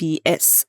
PS,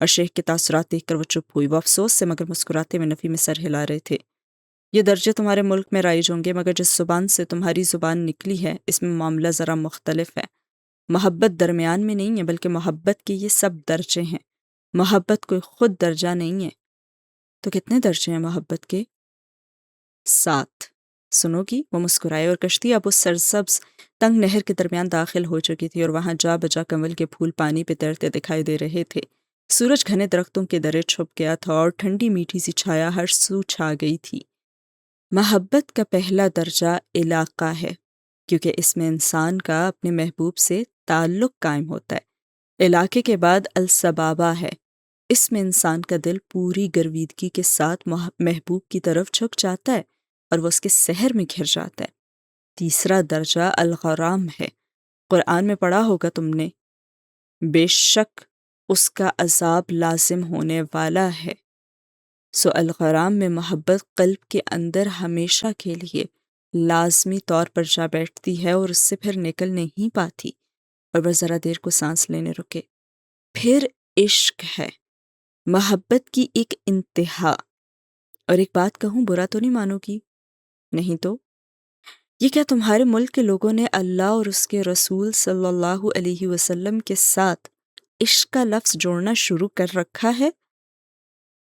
اور شیخ کے تاثرات دیکھ کر وہ چپ ہوئی۔ وہ افسوس سے مگر مسکراتے ہوئے نفی میں سر ہلا رہے تھے۔ یہ درجے تمہارے ملک میں رائج ہوں گے، مگر جس زبان سے تمہاری زبان نکلی ہے اس میں معاملہ ذرا مختلف ہے۔ محبت درمیان میں نہیں ہے، بلکہ محبت کے یہ سب درجے ہیں۔ محبت کوئی خود درجہ نہیں ہے۔ تو کتنے درجے ہیں محبت کے؟ 7۔ سنو گی؟ وہ مسکرائے، اور کشتی اب اس سرسبز تنگ نہر کے درمیان داخل ہو چکی تھی، اور وہاں جا بجا کنول کے پھول پانی پہ تیرتے دکھائی دے رہے تھے۔ سورج گھنے درختوں کے درے چھپ گیا تھا اور ٹھنڈی میٹھی سی چھایا ہر سو چھا گئی تھی۔ محبت کا پہلا درجہ علاقہ ہے، کیونکہ اس میں انسان کا اپنے محبوب سے تعلق قائم ہوتا ہے۔ علاقے کے بعد الصبابہ ہے، اس میں انسان کا دل پوری گرویدگی کے ساتھ محبوب کی طرف جھک جاتا ہے اور وہ اس کے سحر میں گھر جاتا ہے۔ تیسرا درجہ الغرام ہے، قرآن میں پڑھا ہوگا تم نے، بے شک اس کا عذاب لازم ہونے والا ہے۔ سو الغرام میں محبت قلب کے اندر ہمیشہ کے لیے لازمی طور پر جا بیٹھتی ہے اور اس سے پھر نکل نہیں پاتی، اور وہ ذرا دیر کو سانس لینے رکے۔ پھر عشق ہے، محبت کی ایک انتہا۔ اور ایک بات کہوں، برا تو نہیں مانو گی؟ نہیں تو یہ کیا تمہارے ملک کے لوگوں نے اللہ اور اس کے رسول صلی اللہ علیہ وسلم کے ساتھ عشق کا لفظ جوڑنا شروع کر رکھا ہے؟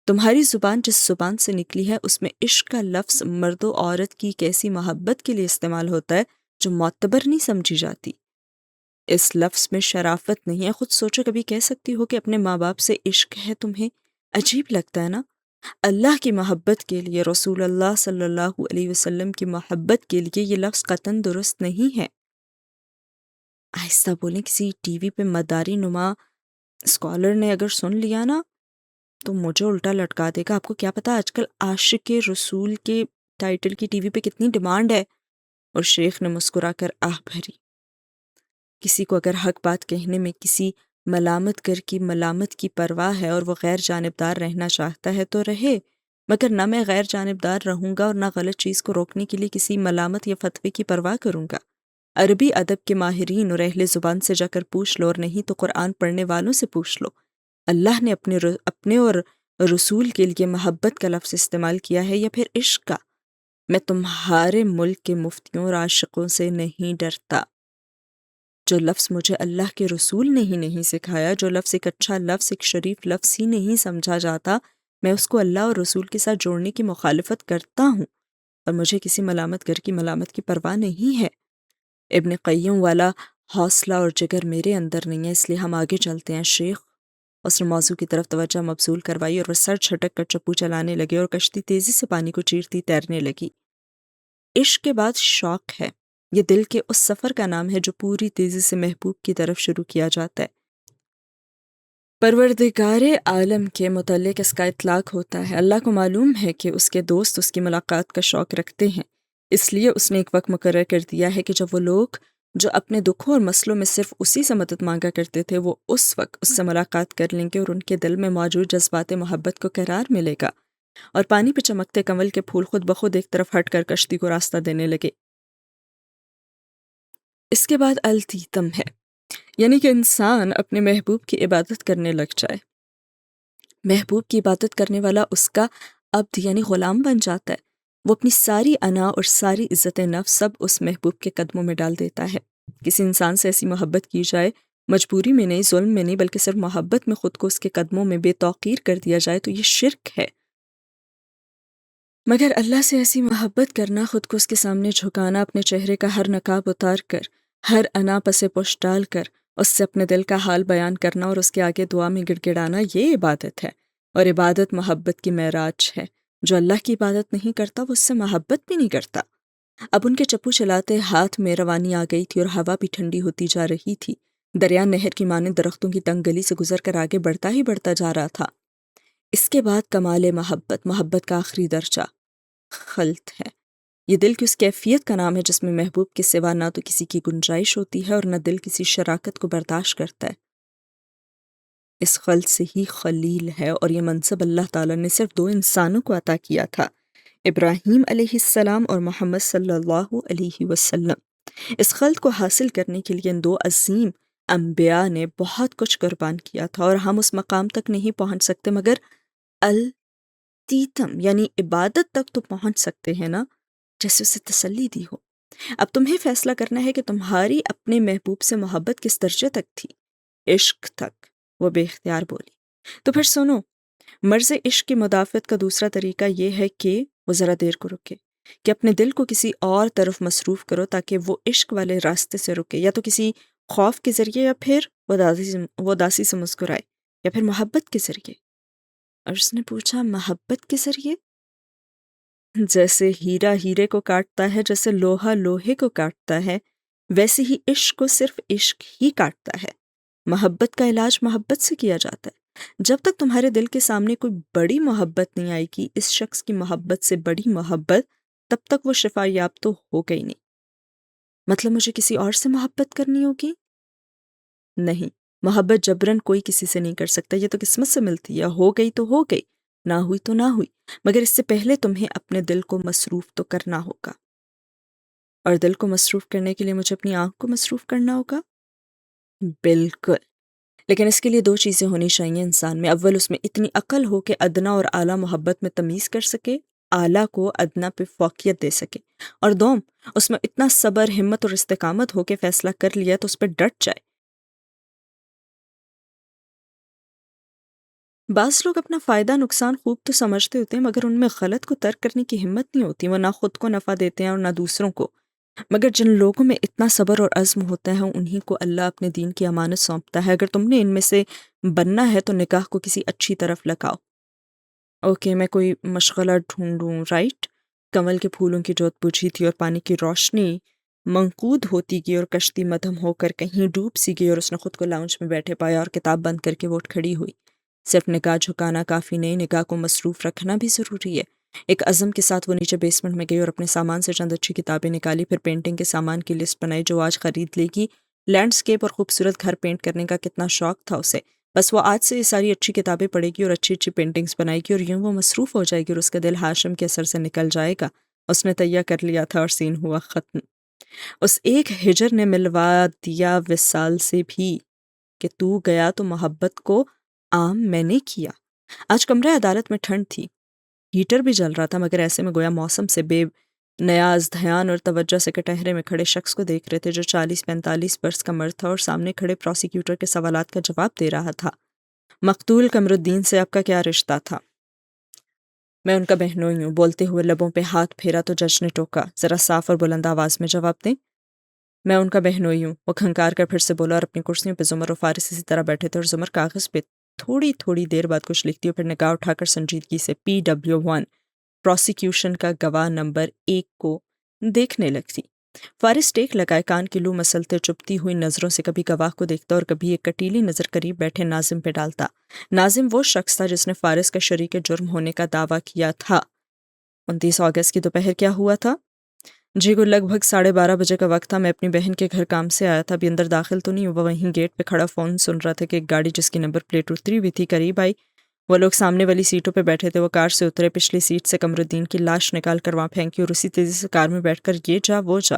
تمہاری زبان جس زبان سے نکلی ہے اس میں عشق کا لفظ مرد و عورت کی ایک ایسی محبت کے لیے استعمال ہوتا ہے جو معتبر نہیں سمجھی جاتی۔ اس لفظ میں شرافت نہیں ہے۔ خود سوچو، کبھی کہہ سکتی ہو کہ اپنے ماں باپ سے عشق ہے تمہیں؟ عجیب لگتا ہے نا؟ اللہ کی محبت کے لیے، رسول اللہ صلی اللہ علیہ وسلم کی محبت کے لیے یہ لفظ قطعاً درست نہیں ہے۔ آہستہ بولیں، کسی ٹی وی پہ مداری نما اسکالر نے اگر سن لیا نا تو مجھے الٹا لٹکا دے گا۔ آپ کو کیا پتا آج کل عاشق رسول کے ٹائٹل کی ٹی وی پہ کتنی ڈیمانڈ ہے؟ اور شیخ نے مسکرا کر آہ بھری۔ کسی کو اگر حق بات کہنے میں کسی ملامت گر کی ملامت کی پرواہ ہے اور وہ غیر جانبدار رہنا چاہتا ہے تو رہے، مگر نہ میں غیر جانبدار رہوں گا اور نہ غلط چیز کو روکنے کے لیے کسی ملامت یا فتوے کی پرواہ کروں گا۔ عربی ادب کے ماہرین اور اہل زبان سے جا کر پوچھ لو، اور نہیں تو قرآن پڑھنے والوں سے پوچھ لو، اللہ نے اپنے اور رسول کے لیے محبت کا لفظ استعمال کیا ہے یا پھر عشق کا؟ میں تمہارے ملک کے مفتیوں اور عاشقوں سے نہیں ڈرتا۔ جو لفظ مجھے اللہ کے رسول نے ہی نہیں سکھایا، جو لفظ ایک اچھا لفظ، ایک شریف لفظ ہی نہیں سمجھا جاتا، میں اس کو اللہ اور رسول کے ساتھ جوڑنے کی مخالفت کرتا ہوں، اور مجھے کسی ملامت گر کی ملامت کی پرواہ نہیں ہے۔ ابن قیم والا حوصلہ اور جگر میرے اندر نہیں ہے، اس لیے ہم آگے چلتے ہیں شیخ۔ اس نے موضوع کی طرف توجہ مبذول کروائی اور وہ سر چھٹک کر چپو چلانے لگے اور کشتی تیزی سے پانی کو چیرتی تیرنے لگی۔ عشق کے بعد شوق ہے، یہ دل کے اس سفر کا نام ہے جو پوری تیزی سے محبوب کی طرف شروع کیا جاتا ہے۔ پروردگار عالم کے متعلق اس کا اطلاق ہوتا ہے۔ اللہ کو معلوم ہے کہ اس کے دوست اس کی ملاقات کا شوق رکھتے ہیں، اس لیے اس نے ایک وقت مقرر کر دیا ہے کہ جب وہ لوگ جو اپنے دکھوں اور مسئلوں میں صرف اسی سے مدد مانگا کرتے تھے، وہ اس وقت اس سے ملاقات کر لیں گے اور ان کے دل میں موجود جذبات محبت کو قرار ملے گا، اور پانی پہ چمکتے کنول کے پھول خود بخود ایک طرف ہٹ کر کشتی کو راستہ دینے لگے۔ اس کے بعد التیتم ہے، یعنی کہ انسان اپنے محبوب کی عبادت کرنے لگ جائے۔ محبوب کی عبادت کرنے والا اس کا عبد یعنی غلام بن جاتا ہے۔ وہ اپنی ساری انا اور ساری عزت نفس سب اس محبوب کے قدموں میں ڈال دیتا ہے۔ کسی انسان سے ایسی محبت کی جائے، مجبوری میں نہیں، ظلم میں نہیں، بلکہ صرف محبت میں خود کو اس کے قدموں میں بے توقیر کر دیا جائے تو یہ شرک ہے۔ مگر اللہ سے ایسی محبت کرنا، خود کو اس کے سامنے جھکانا، اپنے چہرے کا ہر نقاب اتار کر، ہر انا پسے پشت ڈال کر اس سے اپنے دل کا حال بیان کرنا اور اس کے آگے دعا میں گڑ گڑانا، یہ عبادت ہے۔ اور عبادت محبت کی معراج ہے۔ جو اللہ کی عبادت نہیں کرتا وہ اس سے محبت بھی نہیں کرتا۔ اب ان کے چپو چلاتے ہاتھ میں روانی آ گئی تھی اور ہوا بھی ٹھنڈی ہوتی جا رہی تھی۔ دریا نہر کی مانند درختوں کی تنگ گلی سے گزر کر آگے بڑھتا ہی بڑھتا جا رہا تھا۔ اس کے بعد کمال محبت کا آخری درجہ خلط ہے۔ یہ دل کی اس کیفیت کا نام ہے جس میں محبوب کے سوا نہ تو کسی کی گنجائش ہوتی ہے اور نہ دل کسی شراکت کو برداشت کرتا ہے۔ اس خلط سے ہی خلیل ہے، اور یہ منصب اللہ تعالیٰ نے صرف 2 انسانوں کو عطا کیا تھا، ابراہیم علیہ السلام اور محمد صلی اللہ علیہ وسلم۔ اس خلط کو حاصل کرنے کے لیے ان 2 عظیم انبیاء نے بہت کچھ قربان کیا تھا اور ہم اس مقام تک نہیں پہنچ سکتے، مگر التیتم یعنی عبادت تک تو پہنچ سکتے ہیں نا، جیسے اسے تسلی دی ہو۔ اب تمہیں فیصلہ کرنا ہے کہ تمہاری اپنے محبوب سے محبت کس درجے تک تھی۔ عشق تک، وہ بے اختیار بولی۔ تو پھر سنو، مرض عشق کی مدافعت کا دوسرا طریقہ یہ ہے کہ وہ ذرا دیر کو رکے، کہ اپنے دل کو کسی اور طرف مصروف کرو تاکہ وہ عشق والے راستے سے رکے، یا تو کسی خوف کے ذریعے، یا پھر اداسی سے مسکرائے، یا پھر محبت کے ذریعے۔ عرض نے پوچھا، محبت کے ذریعے؟ جیسے ہیرا ہیرے کو کاٹتا ہے، جیسے لوہا لوہے کو کاٹتا ہے، ویسے ہی عشق کو صرف عشق ہی کاٹتا ہے۔ محبت کا علاج محبت سے کیا جاتا ہے۔ جب تک تمہارے دل کے سامنے کوئی بڑی محبت نہیں آئے گی، اس شخص کی محبت سے بڑی محبت، تب تک وہ شفا یاب تو ہو گئی نہیں۔ مطلب مجھے کسی اور سے محبت کرنی ہوگی؟ نہیں، محبت جبرن کوئی کسی سے نہیں کر سکتا، یہ تو قسمت سے ملتی ہے، ہو گئی تو ہو گئی، نہ ہوئی تو نہ ہوئی، مگر اس سے پہلے تمہیں اپنے دل کو مصروف تو کرنا ہوگا۔ اور دل کو مصروف کرنے کے لیے مجھے اپنی آنکھ کو مصروف کرنا ہوگا؟ بالکل، لیکن اس کے لیے دو چیزیں ہونی چاہیے انسان میں۔ اول، اس میں اتنی عقل ہو کہ ادنا اور اعلیٰ محبت میں تمیز کر سکے، اعلیٰ کو ادنا پہ فوقیت دے سکے، اور دوم، اس میں اتنا صبر، ہمت اور استقامت ہو کہ فیصلہ کر لیا تو اس پہ ڈٹ جائے۔ بعض لوگ اپنا فائدہ نقصان خوب تو سمجھتے ہوتے ہیں، مگر ان میں غلط کو ترک کرنے کی ہمت نہیں ہوتی۔ وہ نہ خود کو نفع دیتے ہیں اور نہ دوسروں کو۔ مگر جن لوگوں میں اتنا صبر اور عزم ہوتا ہے، انہی کو اللہ اپنے دین کی امانت سونپتا ہے۔ اگر تم نے ان میں سے بننا ہے تو نگاہ کو کسی اچھی طرف لگاؤ۔ اوکے، میں کوئی مشغلہ ڈھونڈوں، رائٹ؟ کنول کے پھولوں کی جوت بجھی تھی اور پانی کی روشنی منقود ہوتی گئی اور کشتی مدھم ہو کر کہیں ڈوب سی گئی، اور اس نے خود کو لاؤنج میں بیٹھے پایا اور کتاب بند کر کے وہ اٹھ کھڑی ہوئی۔ صرف نگاہ جھکانا کافی نہیں، نگاہ کو مصروف رکھنا بھی ضروری ہے۔ ایک عزم کے ساتھ وہ نیچے بیسمنٹ میں گئی اور اپنے سامان سے چند اچھی کتابیں نکالی، پھر پینٹنگ کے سامان کی لسٹ بنائی جو آج خرید لے گی۔ لینڈسکیپ اور خوبصورت گھر پینٹ کرنے کا کتنا شوق تھا اسے، بس وہ آج سے یہ ساری اچھی کتابیں پڑھے گی اور اچھی اچھی پینٹنگز بنائے گی، اور یوں وہ مصروف ہو جائے گی اور اس کا دل ہاشم کے اثر سے نکل جائے گا۔ اس نے تیہ کر لیا تھا اور سین ہوا ختم۔ اس ایک ہجر نے ملوا دیا وصال سے بھی، کہ تو گیا تو محبت کو عام میں نے کیا۔ آج کمرہ عدالت میں ٹھنڈ تھی، ہیٹر بھی جل رہا تھا، مگر ایسے میں گویا موسم سے بے نیاز دھیان اور توجہ سے کٹہرے میں کھڑے شخص کو دیکھ رہے تھے جو 40-45 برس کا مرد تھا اور سامنے کھڑے پروسیکیوٹر کے سوالات کا جواب دے رہا تھا۔ مقتول قمر الدین سے آپ کا کیا رشتہ تھا؟ میں ان کا بہنوئی ہوں۔ بولتے ہوئے لبوں پہ ہاتھ پھیرا تو جج نے ٹوکا، ذرا صاف اور بلند آواز میں جواب دیں۔ میں ان کا بہنوئی ہوں، وہ کھنکار کر پھر سے بولا، اور اپنی کرسیوں پہ زمر و فارس اسی طرح بیٹھے تھے، اور زمر کاغذ پہ تھوڑی تھوڑی دیر بعد کچھ لکھتی اور پھر نگاہ اٹھا کر سنجیدگی سے PW1 پروسیکیوشن کا گواہ نمبر 1 کو دیکھنے لگتی۔ فارس ٹیک لگائے کان کی لو مسلتے چپتی ہوئی نظروں سے کبھی گواہ کو دیکھتا اور کبھی ایک کٹیلی نظر قریب بیٹھے ناظم پہ ڈالتا۔ ناظم وہ شخص تھا جس نے فارس کا شریک جرم ہونے کا دعویٰ کیا تھا۔ 29 اگست کی دوپہر کیا ہوا تھا؟ جی کو لگ بھگ 12:30 بجے کا وقت تھا۔ میں اپنی بہن کے گھر کام سے آیا تھا، ابھی اندر داخل تو نہیں ہوا، وہیں گیٹ پہ کھڑا فون سن رہا تھا کہ ایک گاڑی جس کی نمبر پلیٹ اتری ہوئی تھی قریب آئی۔ وہ لوگ سامنے والی سیٹوں پہ بیٹھے تھے، وہ کار سے اترے، پچھلی سیٹ سے قمر الدین کی لاش نکال کر وہاں پھینکی اور اسی تیزی سے کار میں بیٹھ کر یہ جا وہ جا۔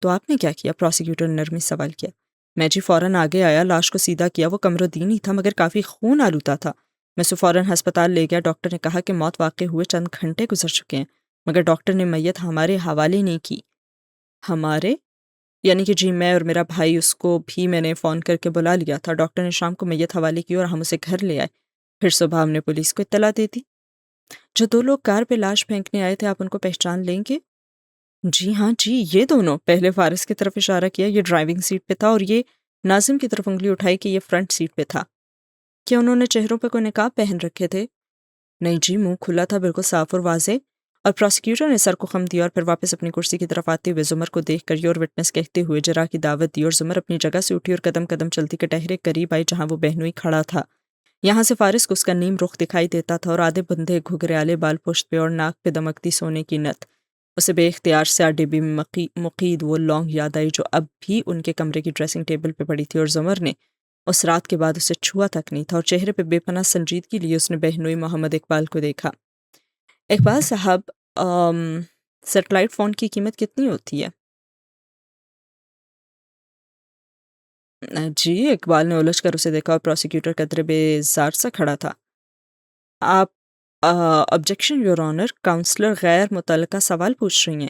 تو آپ نے کیا کیا؟ پروسیکیوٹر نے نرمی سوال کیا۔ میں جی فوراً آگے آیا، لاش کو سیدھا کیا، وہ قمر الدین ہی تھا مگر کافی خون آلودہ تھا۔ میں اسے فوراً ہسپتال لے گیا، ڈاکٹر نے کہا کہ موت واقع ہوئے چند گھنٹے گزر چکے ہیں، مگر ڈاکٹر نے میت ہمارے حوالے نہیں کی۔ ہمارے؟ یعنی کہ جی میں اور میرا بھائی، اس کو بھی میں نے فون کر کے بلا لیا تھا۔ ڈاکٹر نے شام کو میت حوالے کی اور ہم اسے گھر لے آئے، پھر صبح ہم نے پولیس کو اطلاع دے دی۔ جو 2 لوگ کار پہ لاش پھینکنے آئے تھے، آپ ان کو پہچان لیں گے؟ جی ہاں جی، یہ دونوں۔ پہلے فارس کی طرف اشارہ کیا، یہ ڈرائیونگ سیٹ پہ تھا، اور یہ ناظم کی طرف انگلی اٹھائی کہ یہ فرنٹ سیٹ پہ تھا۔ کیا انہوں نے چہروں پہ کوئی نقاب پہن رکھے تھے؟ نہیں جی، منہ کھلا تھا، بالکل صاف اور واضح۔ اور پروسیکیوٹر نے سر کو خم دیا اور پھر واپس اپنی کرسی کی طرف آتے ہوئے زمر کو دیکھ کر یور وٹنس کہتے ہوئے جرا کی دعوت دی، اور زمر اپنی جگہ سے اٹھی اور قدم قدم چلتی کٹہرے قریب آئی جہاں وہ بہنوئی کھڑا تھا۔ یہاں سے فارس کو اس کا نیم رخ دکھائی دیتا تھا، اور آدھے بندھے گھگریالے بال پشت پہ اور ناک پہ دمکتی سونے کی نت۔ اسے بے اختیار سے ڈبی میں مقید وہ لونگ یاد آئی جو اب بھی ان کے کمرے کی ڈریسنگ ٹیبل پہ پڑی تھی، اور زمر نے اس رات کے بعد اسے چھوا تک نہیں تھا، اور چہرے پہ بے پناہ سنجیدگی لیے اس نے بہنوئی محمد اقبال کو دیکھا۔ اقبال صاحب، سیٹلائٹ فون کی قیمت کتنی ہوتی ہے؟ جی، اقبال نے الجھ کر اسے دیکھا اور پروسیکیوٹر قدرے بیزار سا کھڑا تھا۔ آپ آبجیکشن یور آنر، کاؤنسلر غیر متعلقہ سوال پوچھ رہی ہیں۔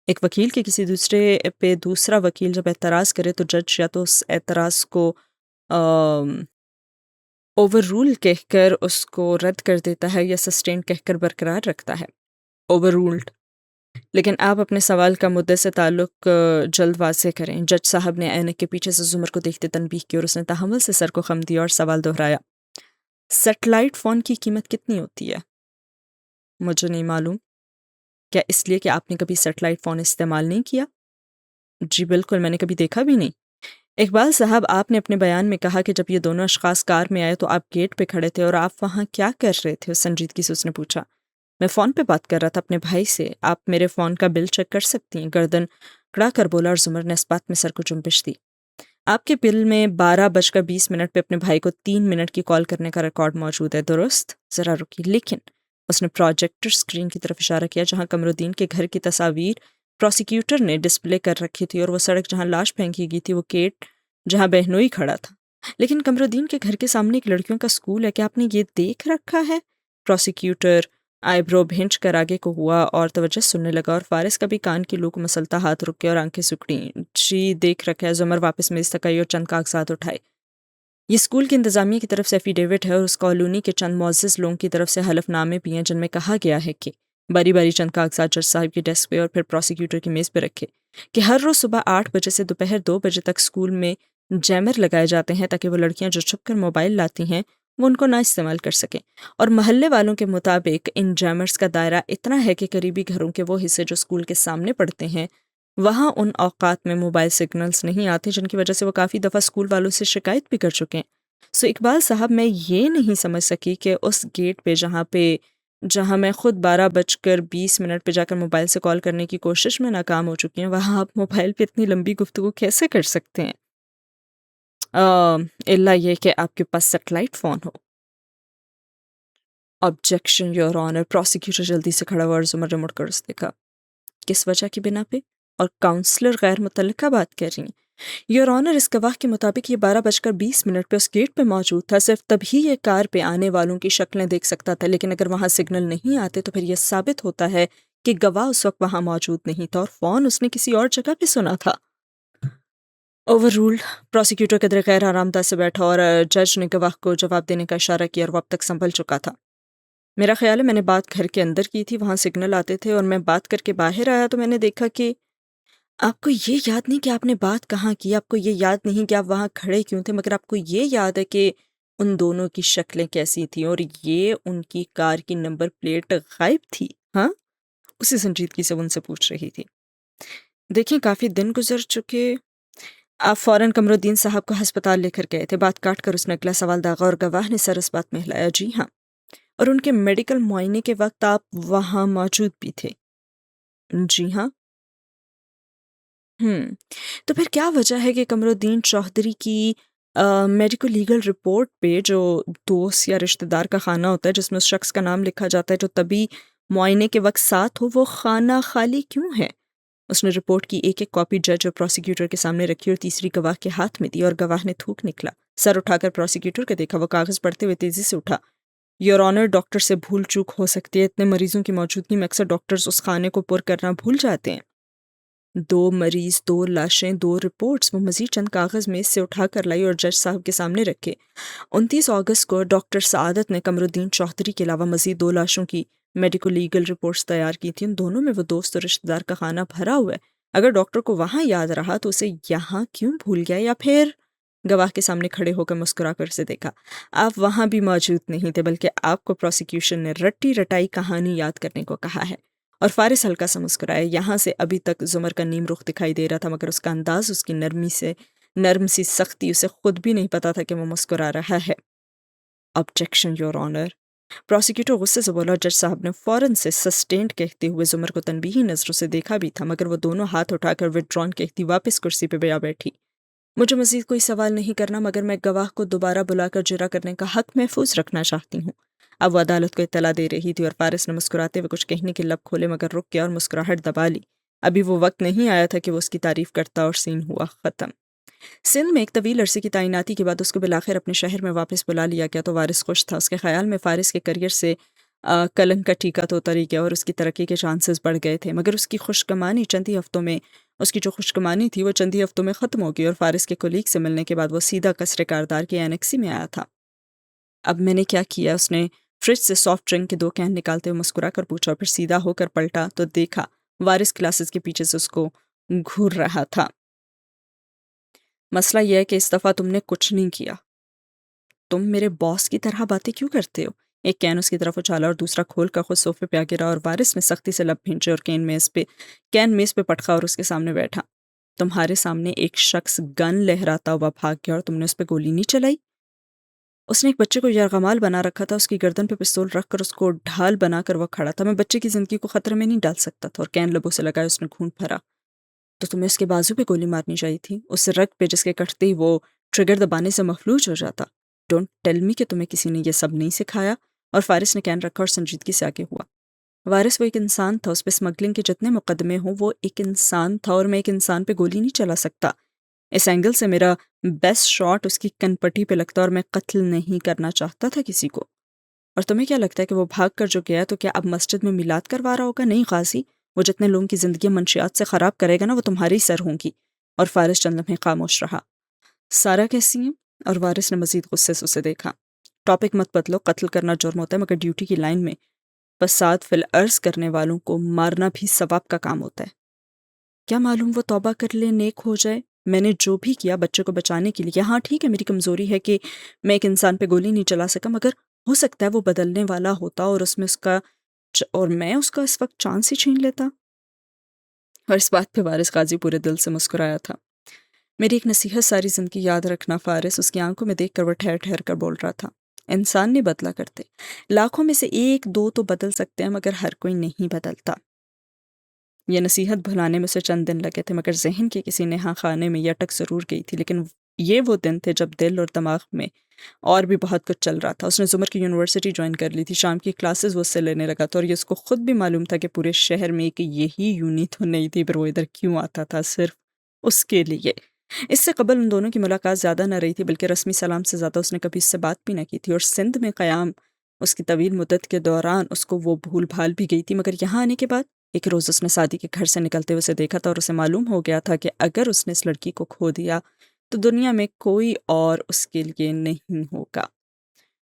ایک وکیل کے کسی دوسرے پہ دوسرا وکیل جب اعتراض کرے تو جج یا تو اس اعتراض کو اوور رول کہہ کر اس کو رد کر دیتا ہے یا سسٹین کہہ کر برقرار رکھتا ہے، اوور رولڈ۔ لیکن آپ اپنے سوال کا مدعے سے تعلق جلد واضح کریں۔ جج صاحب نے اینک کے پیچھے سے زمر کو دیکھتے تنبیہ کی اور اس نے تحمل سے سر کو خم دیا اور سوال دہرایا، سیٹلائٹ فون کی قیمت کتنی ہوتی ہے؟ مجھے نہیں معلوم۔ کیا اس لیے کہ آپ نے کبھی سیٹلائٹ فون استعمال نہیں کیا؟ جی بالکل، میں نے کبھی دیکھا بھی نہیں۔ اقبال صاحب، آپ نے اپنے بیان میں کہا کہ جب یہ دونوں اشخاص کار میں آئے تو آپ گیٹ پہ کھڑے تھے اور آپ وہاں کیا کر رہے تھے؟ اس سنجیدگی سے اس نے پوچھا۔ میں فون پہ بات کر رہا تھا اپنے بھائی سے۔ آپ میرے فون کا بل چیک کر سکتی ہیں؟ گردن کڑا کر بولا اور زمر نے اس بات میں سر کو جنبش دی۔ آپ کے بل میں 12:20 پہ اپنے بھائی کو 3 منٹ کی کال کرنے کا ریکارڈ موجود ہے، درست؟ ذرا رکی، لیکن اس نے پروجیکٹر سکرین کی طرف اشارہ کیا جہاں قمرالدین کے گھر کی تصاویر پروسیکیوٹر نے ڈسپلے کر رکھی تھی اور وہ سڑک جہاں لاش پھینکی گئی تھی، وہ گیٹ جہاں بہنوئی کھڑا تھا۔ لیکن قمرالدین کے گھر کے سامنے ایک لڑکیوں کا اسکول ہے، کیا آپ نے یہ دیکھ رکھا ہے؟ پروسیکیوٹر آئی برو بھینچ کر آگے کو ہوا اور توجہ سننے لگا اور فارس کا بھی کان کی لو کو مسلتا ہاتھ رک گیا اور آنکھیں سکڑیں۔ جی دیکھ رکھا ہے۔ زمر واپس میز تک آئی اور چند کاغذات اٹھائے۔ یہ اسکول کی انتظامیہ کی طرف سے ایفیڈیوٹ ہے اور اس کالونی کے چند معزز لوگوں کی طرف سے حلف نامے بھی ہیں جن میں کہا گیا ہے کہ باری باری چند کاغذات جج صاحب کی ڈیسک پہ اور پھر پروسیکیوٹر کی میز پہ رکھے کہ ہر روز صبح 8 بجے سے دوپہر 2 بجے تک اسکول میں جیمر لگائے جاتے ہیں تاکہ وہ لڑکیاں جو چھپ کر موبائل لاتی ہیں وہ ان کو نہ استعمال کر سکیں، اور محلے والوں کے مطابق ان جیمرز کا دائرہ اتنا ہے کہ قریبی گھروں کے وہ حصے جو اسکول کے سامنے پڑتے ہیں وہاں ان اوقات میں موبائل سگنلز نہیں آتے، جن کی وجہ سے وہ کافی دفعہ اسکول والوں سے شکایت بھی کر چکے ہیں۔ سو اقبال صاحب، میں یہ نہیں سمجھ سکی کہ اس گیٹ پہ جہاں میں خود 12:20 پہ جا کر موبائل سے کال کرنے کی کوشش میں ناکام ہو چکی ہیں، وہاں آپ موبائل پہ اتنی لمبی گفتگو کیسے کر سکتے ہیں؟ الا یہ کہ آپ کے پاس سیٹلائٹ فون ہو۔ آبجیکشن یور آنر، پروسیکیوٹر جلدی سے کھڑا ہوا اور زمر نے مڑ کر اس دیکھا۔ کس وجہ کی بنا پہ؟ اور کاؤنسلر غیر متعلقہ بات کر رہی ہیں؟ یور آنر، اس گواہ کے مطابق یہ 12:20 پہ اس گیٹ پہ موجود تھا، صرف تبھی یہ کار پہ آنے والوں کی شکلیں دیکھ سکتا تھا، لیکن اگر وہاں سگنل نہیں آتے تو پھر یہ ثابت ہوتا ہے کہ گواہ اس وقت وہاں موجود نہیں تھا اور فون اس نے کسی اور جگہ پہ سنا تھا۔ Over ruled. پروسیکیوٹر قدرے غیر آرام دہ سے بیٹھا اور جج نے گواہ کو جواب دینے کا اشارہ کیا اور وہ اب تک سنبھل چکا تھا۔ میرا خیال ہے میں نے بات گھر کے اندر کی تھی، وہاں سگنل آتے تھے اور میں بات کر کے باہر آیا تو میں نے دیکھا کہ آپ کو یہ یاد نہیں کہ آپ نے بات کہاں کی، آپ کو یہ یاد نہیں کہ آپ وہاں کھڑے کیوں تھے، مگر آپ کو یہ یاد ہے کہ ان دونوں کی شکلیں کیسی تھیں اور یہ ان کی کار کی نمبر پلیٹ غائب تھی۔ ہاں، اسی سنجیدگی سے ان سے پوچھ رہی تھی۔ دیکھیں کافی دن گزر چکے، آپ فوراً قمرالدین صاحب کو ہسپتال لے کر گئے تھے۔ بات کاٹ کر اس نے اگلا سوال داغا اور گواہ نے سر اس بات میں ہلایا۔ جی ہاں، اور ان کے میڈیکل معائنے کے وقت آپ وہاں موجود بھی تھے؟ جی ہاں۔ تو پھر کیا وجہ ہے کہ قمرالدین چوہدری کی میڈیکل لیگل رپورٹ پہ جو دوست یا رشتہ دار کا خانہ ہوتا ہے جس میں اس شخص کا نام لکھا جاتا ہے جو طبی معائنے کے وقت ساتھ ہو، وہ خانہ خالی کیوں ہے؟ اس نے رپورٹ کی ایک ایک کاپی جج اور پروسیکیوٹر کے سامنے رکھی اور تیسری گواہ کے ہاتھ میں دی اور گواہ نے تھوک نکلا۔ سر اٹھا کر پروسیکیوٹر کو دیکھا، وہ کاغذ پڑھتے ہوئے تیزی سے اٹھا۔ یور آنر، ڈاکٹر سے بھول چوک ہو سکتی ہے، اتنے مریضوں کی موجودگی میں اکثر ڈاکٹرز اس خانے کو پر کرنا بھول جاتے ہیں۔ 2 مریض، 2 لاشیں، 2 رپورٹس۔ وہ مزید چند کاغذ میز سے اٹھا کر لائی اور جج صاحب کے سامنے رکھے۔ 29 اگست کو ڈاکٹر سعادت نے قمرالدین چوہدری کے علاوہ مزید 2 لاشوں کی میڈیکل لیگل رپورٹس تیار کی تھیں۔ ان دونوں میں وہ دوست اور رشتہ دار کا خانہ بھرا ہوا ہے۔ اگر ڈاکٹر کو وہاں یاد رہا تو اسے یہاں کیوں بھول گیا؟ یا پھر گواہ کے سامنے کھڑے ہو کر مسکرا کر اسے دیکھا۔ آپ وہاں بھی موجود نہیں تھے، بلکہ آپ کو پروسیکیوشن نے رٹی رٹائی کہانی یاد کرنے کو کہا ہے۔ اور فارس ہلکا سا مسکرایا۔ یہاں سے ابھی تک زمر کا نیم رخ دکھائی دے رہا تھا، مگر اس کا انداز، اس کی نرم سی سختی، اسے خود بھی نہیں پتا تھا کہ وہ مسکرا رہا ہے۔ آبجیکشن یور آنر، پروسیکیوٹر غصے سے بولا۔ جج صاحب نے فوراً سے سسٹینڈ کہتے ہوئے زمر کو تنبیہی نظروں سے دیکھا بھی تھا، مگر وہ دونوں ہاتھ اٹھا کر وڈران کہتی واپس کرسی پہ بیا بیٹھی۔ مجھے مزید کوئی سوال نہیں کرنا، مگر میں گواہ کو دوبارہ بلا کر جرا کرنے کا حق محفوظ رکھنا چاہتی ہوں۔ اب وہ عدالت کو اطلاع دے رہی تھی اور فارس نے مسکراتے ہوئے کچھ کہنے کے لب کھولے مگر رک گیا اور مسکراہٹ دبا لی۔ ابھی وہ وقت نہیں آیا تھا کہ وہ اس کی تعریف کرتا اور سین ہوا ختم۔ سندھ میں ایک طویل عرصے کی تعیناتی کے بعد اس کو بالآخر اپنے شہر میں واپس بلا لیا گیا تو وارث خوش تھا۔ اس کے خیال میں فارس کے کریئر سے کلنگ کا ٹیکہ تو اتر ہی گیا اور اس کی ترقی کے چانسز بڑھ گئے تھے، مگر اس کی خوشگمانی چند ہی ہفتوں میں ختم ہو گئی اور فارس کے کولیگ سے ملنے کے بعد وہ سیدھا قصر کاردار کے اینیکسی میں آیا تھا۔ اب میں نے کیا کیا؟ اس نے فریج سے سافٹ ڈرنک کے 2 کین نکالتے ہوئے مسکرا کر پوچھا اور پھر سیدھا ہو کر پلٹا تو دیکھا وارث کلاسز کے پیچھے سے اس کو گھور رہا تھا۔ مسئلہ یہ ہے کہ اس دفعہ تم نے کچھ نہیں کیا۔ تم میرے باس کی طرح باتیں کیوں کرتے ہو؟ ایک کین اس کی طرف اچھالا اور دوسرا کھول کر خود صوفے پہ آ گرا اور وارث نے سختی سے لب بھینچے اور کین میز پہ پٹخا اور اس کے سامنے بیٹھا۔ تمہارے سامنے ایک شخص گن لہراتا ہوا بھاگ گیا اور تم نے اس پہ گولی نہیں چلائی؟ اس نے ایک بچے کو یرغمال بنا رکھا تھا، اس کی گردن پہ پستول رکھ کر اس کو ڈھال بنا کر وہ کھڑا تھا۔ میں بچے کی زندگی کو خطرے میں نہیں ڈال سکتا تھا اور کین لبوں سے لگائے اس نے خون بھرا۔ تو تمہیں اس کے بازو پہ گولی مارنی چاہیے تھی، اس رگ پہ جس کے کٹتے ہی وہ ٹریگر دبانے سے مفلوج ہو جاتا۔ ڈونٹ ٹیل می کہ تمہیں کسی نے یہ سب نہیں سکھایا۔ اور فارس نے کین رکھا اور سنجیدگی سے آگے ہوا۔ وارث وہ ایک انسان تھا، اس پہ اسمگلنگ کے جتنے مقدمے ہوں وہ ایک انسان تھا اور میں ایک انسان پہ گولی نہیں چلا سکتا۔ اس اینگل سے میرا بیسٹ شاٹ اس کی کن پٹی پہ لگتا اور میں قتل نہیں کرنا چاہتا تھا کسی کو۔ اور تمہیں کیا لگتا ہے کہ وہ بھاگ کر جو گیا تو کیا اب مسجد میں میلاد کروا رہا ہوگا؟ نہیں غازی، وہ جتنے لوگوں کی زندگی منشیات سے خراب کرے گا نا وہ تمہاری سر ہوں گی۔ اور فارس چند لمحے خاموش رہا۔ سارا کیسی ہیں؟ اور وارث نے مزید غصے سے اسے دیکھا۔ ٹاپک مت بدلو، قتل کرنا جرم ہوتا ہے مگر ڈیوٹی کی لائن میں فساد فی الارض کرنے والوں کو مارنا بھی ثواب کا کام ہوتا ہے۔ کیا معلوم وہ توبہ کر لے، نیک ہو جائے۔ میں نے جو بھی کیا بچے کو بچانے کے لیے، ہاں ٹھیک ہے میری کمزوری ہے کہ میں ایک انسان پہ گولی نہیں چلا سکا، مگر ہو سکتا ہے وہ بدلنے والا ہوتا اور میں اس کا اس وقت چانس ہی چھین لیتا۔ اور اس بات پہ وارث غازی پورے دل سے مسکرایا تھا۔ میری ایک نصیحت ساری زندگی یاد رکھنا فارس، اس کی آنکھوں میں دیکھ کر وہ ٹھہر ٹھہر کر بول رہا تھا۔ انسان نہیں بدلا کرتے، لاکھوں میں سے 1-2 تو بدل سکتے ہیں مگر ہر کوئی نہیں بدلتا۔ یہ نصیحت بھلانے میں اسے چند دن لگے تھے مگر ذہن کے کسی نہا خانے میں یہ اٹک ضرور گئی تھی، لیکن یہ وہ دن تھے جب دل اور دماغ میں اور بھی بہت کچھ چل رہا تھا۔ اس نے زمر کی یونیورسٹی جوائن کر لی تھی، شام کی کلاسز وہ اس سے لینے لگا تھا اور یہ اس کو خود بھی معلوم تھا کہ پورے شہر میں ایک یہی یونی تو نہیں تھی، پر وہ ادھر کیوں آتا تھا؟ صرف اس کے لیے۔ اس سے قبل ان دونوں کی ملاقات زیادہ نہ رہی تھی بلکہ رسمی سلام سے زیادہ اس نے کبھی اس سے بات بھی نہ کی تھی، اور سندھ میں قیام اس کی طویل مدت کے دوران اس کو وہ بھول بھال بھی گئی تھی، مگر یہاں آنے کے بعد ایک روز اس نے سعدی کے گھر سے نکلتے ہوئے اسے دیکھا تھا اور اسے معلوم ہو گیا تھا کہ اگر اس نے اس لڑکی کو کھو دیا تو دنیا میں کوئی اور اس کے لیے نہیں ہوگا۔